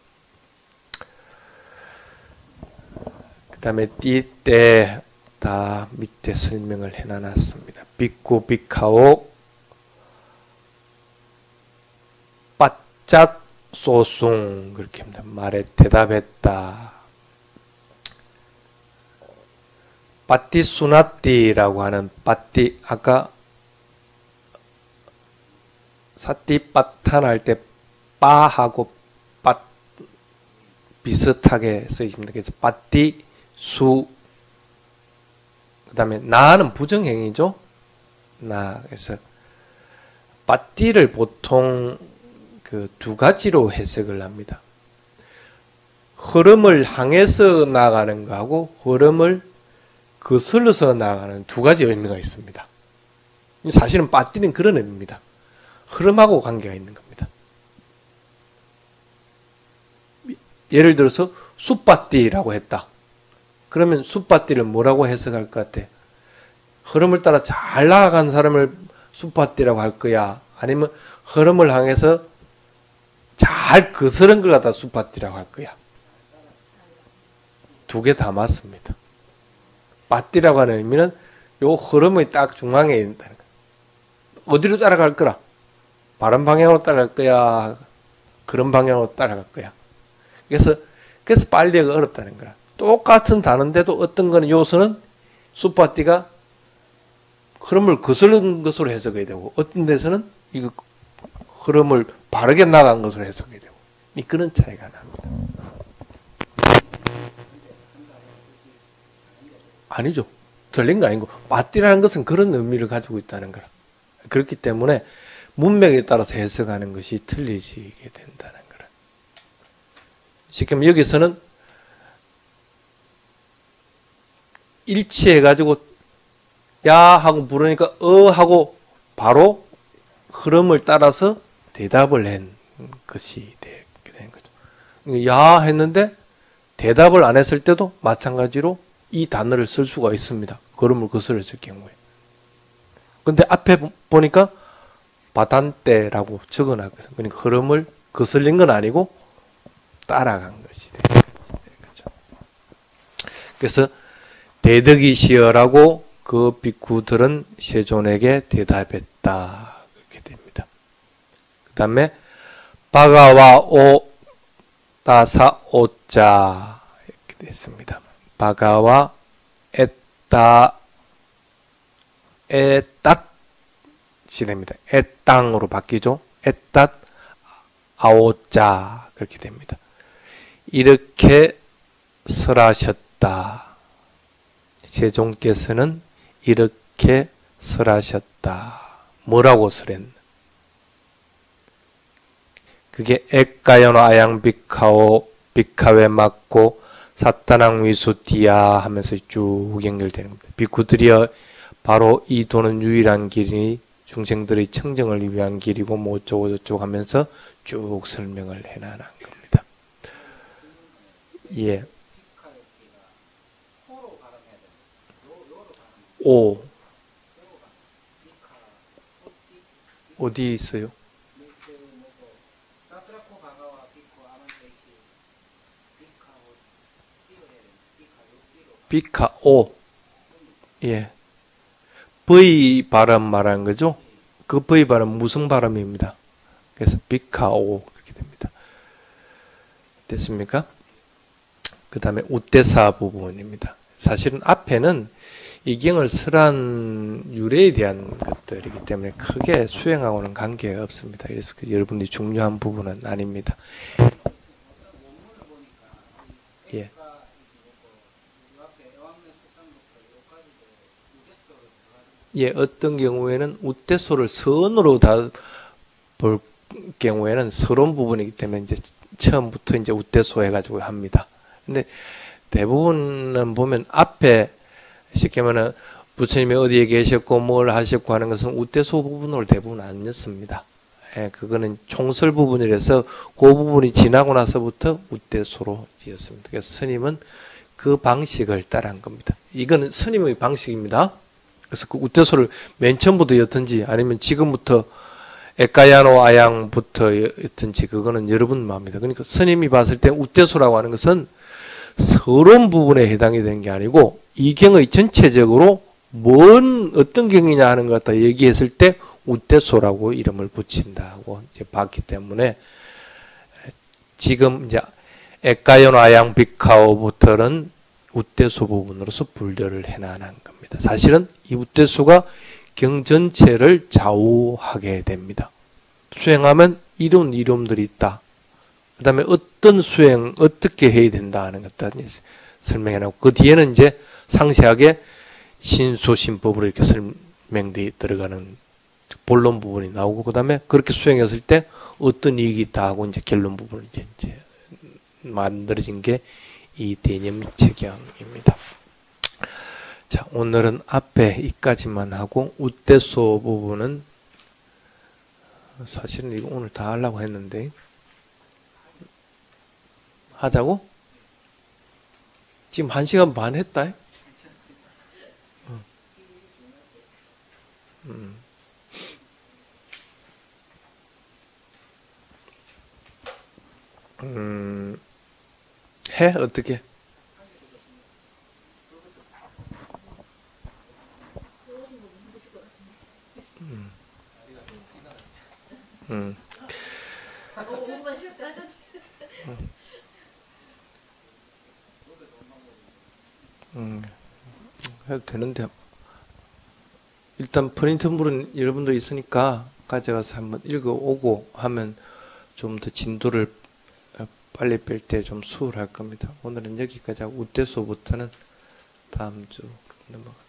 그 다음에 띠때 다 밑에 설명을 해놨습니다. 빅구 빅카오 빠짝 소숭 그렇게 합니다. 말에 대답했다. 빠띠수나띠라고 하는 빠띠, 아까 사띠빠탄 할 때 빠하고 빠 비슷하게 쓰입니다. 그래서 빠띠수, 그 다음에 나는 부정행이죠. 나. 그래서 빠띠를 보통 그 두 가지로 해석을 합니다. 흐름을 향해서 나가는 거하고 흐름을 거슬러서 나가는 두 가지 의미가 있습니다. 사실은 빠띠는 그런 의미입니다. 흐름하고 관계가 있는 겁니다. 예를 들어서 숲빠띠라고 했다. 그러면 숲빠띠를 뭐라고 해석할 것 같아? 흐름을 따라 잘 나아간 사람을 숲빠띠라고 할 거야? 아니면 흐름을 향해서 잘 거스른 걸 갖다 숲빠띠라고 할 거야? 두 개 다 맞습니다. 빠띠라고 하는 의미는 요 흐름의 딱 중앙에 있다는 거야. 어디로 따라갈 거라? 바른 방향으로 따라갈 거야? 그런 방향으로 따라갈 거야? 그래서 빨리가 어렵다는 거야. 똑같은 단어인데도 어떤 거는 요소는 숲빠띠가 흐름을 거스른 것으로 해석해야 되고, 어떤 데서는 이거 흐름을 바르게 나간 것으로 해석해야 되고, 그런 차이가 납니다. 아니죠. 틀린 거 아니고, 빠띠라는 것은 그런 의미를 가지고 있다는 거라. 그렇기 때문에 문맥에 따라서 해석하는 것이 틀리지게 된다는 거라. 지금 여기서는 일치해가지고 야 하고 부르니까 하고 바로 흐름을 따라서 대답을 한 것이 되게 되는 거죠. 야 했는데 대답을 안 했을 때도 마찬가지로 이 단어를 쓸 수가 있습니다. 흐름을 거스렸을 경우에. 근데 앞에 보니까 바단대라고 적어놨거든요. 그러니까 흐름을 거슬린 건 아니고 따라간 것이 되는 거죠. 그래서 대덕이시여라고 그 빅구들은 세존에게 대답했다. 그렇게 됩니다. 그 다음에 바가와 오 다사 오자 이렇게 됐습니다. 바가와 에따 에따 됩니다. 에땅으로 바뀌죠. 에따 아오자 그렇게 됩니다. 이렇게 설하셨다. 세종께서는 이렇게 설하셨다. 뭐라고 설했나? 그게 액가연어 아양비카오 비카웨 맞고 사타낭 위수티야 하면서 쭉 연결되는 겁니다. 비쿠들이여 바로 이 도는 유일한 길이니 중생들의 청정을 위한 길이고 뭐 어쩌고 저쩌고 하면서 쭉 설명을 해나간 겁니다. 예. 오. 어디 있어요? 비카오. 예. V 발음 말하는 거죠? 그 V 발음 무슨 발음입니다. 그래서 비카오 그렇게 됩니다. 됐습니까? 그 다음에 우대사 부분입니다. 사실은 앞에는 이경을 설한 유래에 대한 것들이기 때문에 크게 수행하고는 관계가 없습니다. 그래서 여러분들이 중요한 부분은 아닙니다. 예. 예, 어떤 경우에는 우대소를 선으로 다 볼 경우에는 서론 부분이기 때문에 이제 처음부터 이제 우대소 해가지고 합니다. 근데 대부분은 보면 앞에 쉽게 말하면 부처님이 어디에 계셨고 뭘 하셨고 하는 것은 우대소 부분으로 대부분 안 였습니다. 예, 그거는 총설 부분이라서 그 부분이 지나고 나서부터 우대소로 지었습니다. 그래서 스님은 그 방식을 따라한 겁니다. 이거는 스님의 방식입니다. 그래서 그 우대소를 맨 처음부터 였든지 아니면 지금부터 에까야노 아양부터 였든지 그거는 여러분 마음입니다. 그러니까 스님이 봤을 때 우대소라고 하는 것은 서론 부분에 해당이 되는 게 아니고 이 경의 전체적으로 어떤 경이냐 하는 것 갖다 얘기했을 때 우대소라고 이름을 붙인다고 이제 봤기 때문에 지금 이제 에까연 아양 비카오부터는 우대소 부분으로서 분류를 해나가는 겁니다. 사실은 이 우대소가 경 전체를 좌우하게 됩니다. 수행하면 이름들이 있다. 그 다음에 어떤 수행, 어떻게 해야 된다 하는 것들 설명해 놓고, 그 뒤에는 이제 상세하게 신수신법으로 이렇게 설명되어 들어가는 본론 부분이 나오고, 그 다음에 그렇게 수행했을 때 어떤 이익이 있다 하고 이제 결론 부분을 이제 만들어진 게 이 대념책경입니다. 자, 오늘은 앞에 이까지만 하고, 우대소 부분은 사실은 이거 오늘 다 하려고 했는데, 하자고? 지금 1시간 반 했다. 해? 어떻게? 해도 되는데, 일단 프린트물은 여러분들 있으니까 가져가서 한번 읽어오고 하면 좀 더 진도를 빨리 뺄 때 좀 수월할 겁니다. 오늘은 여기까지 하고 우대소부터는 다음 주 넘어가.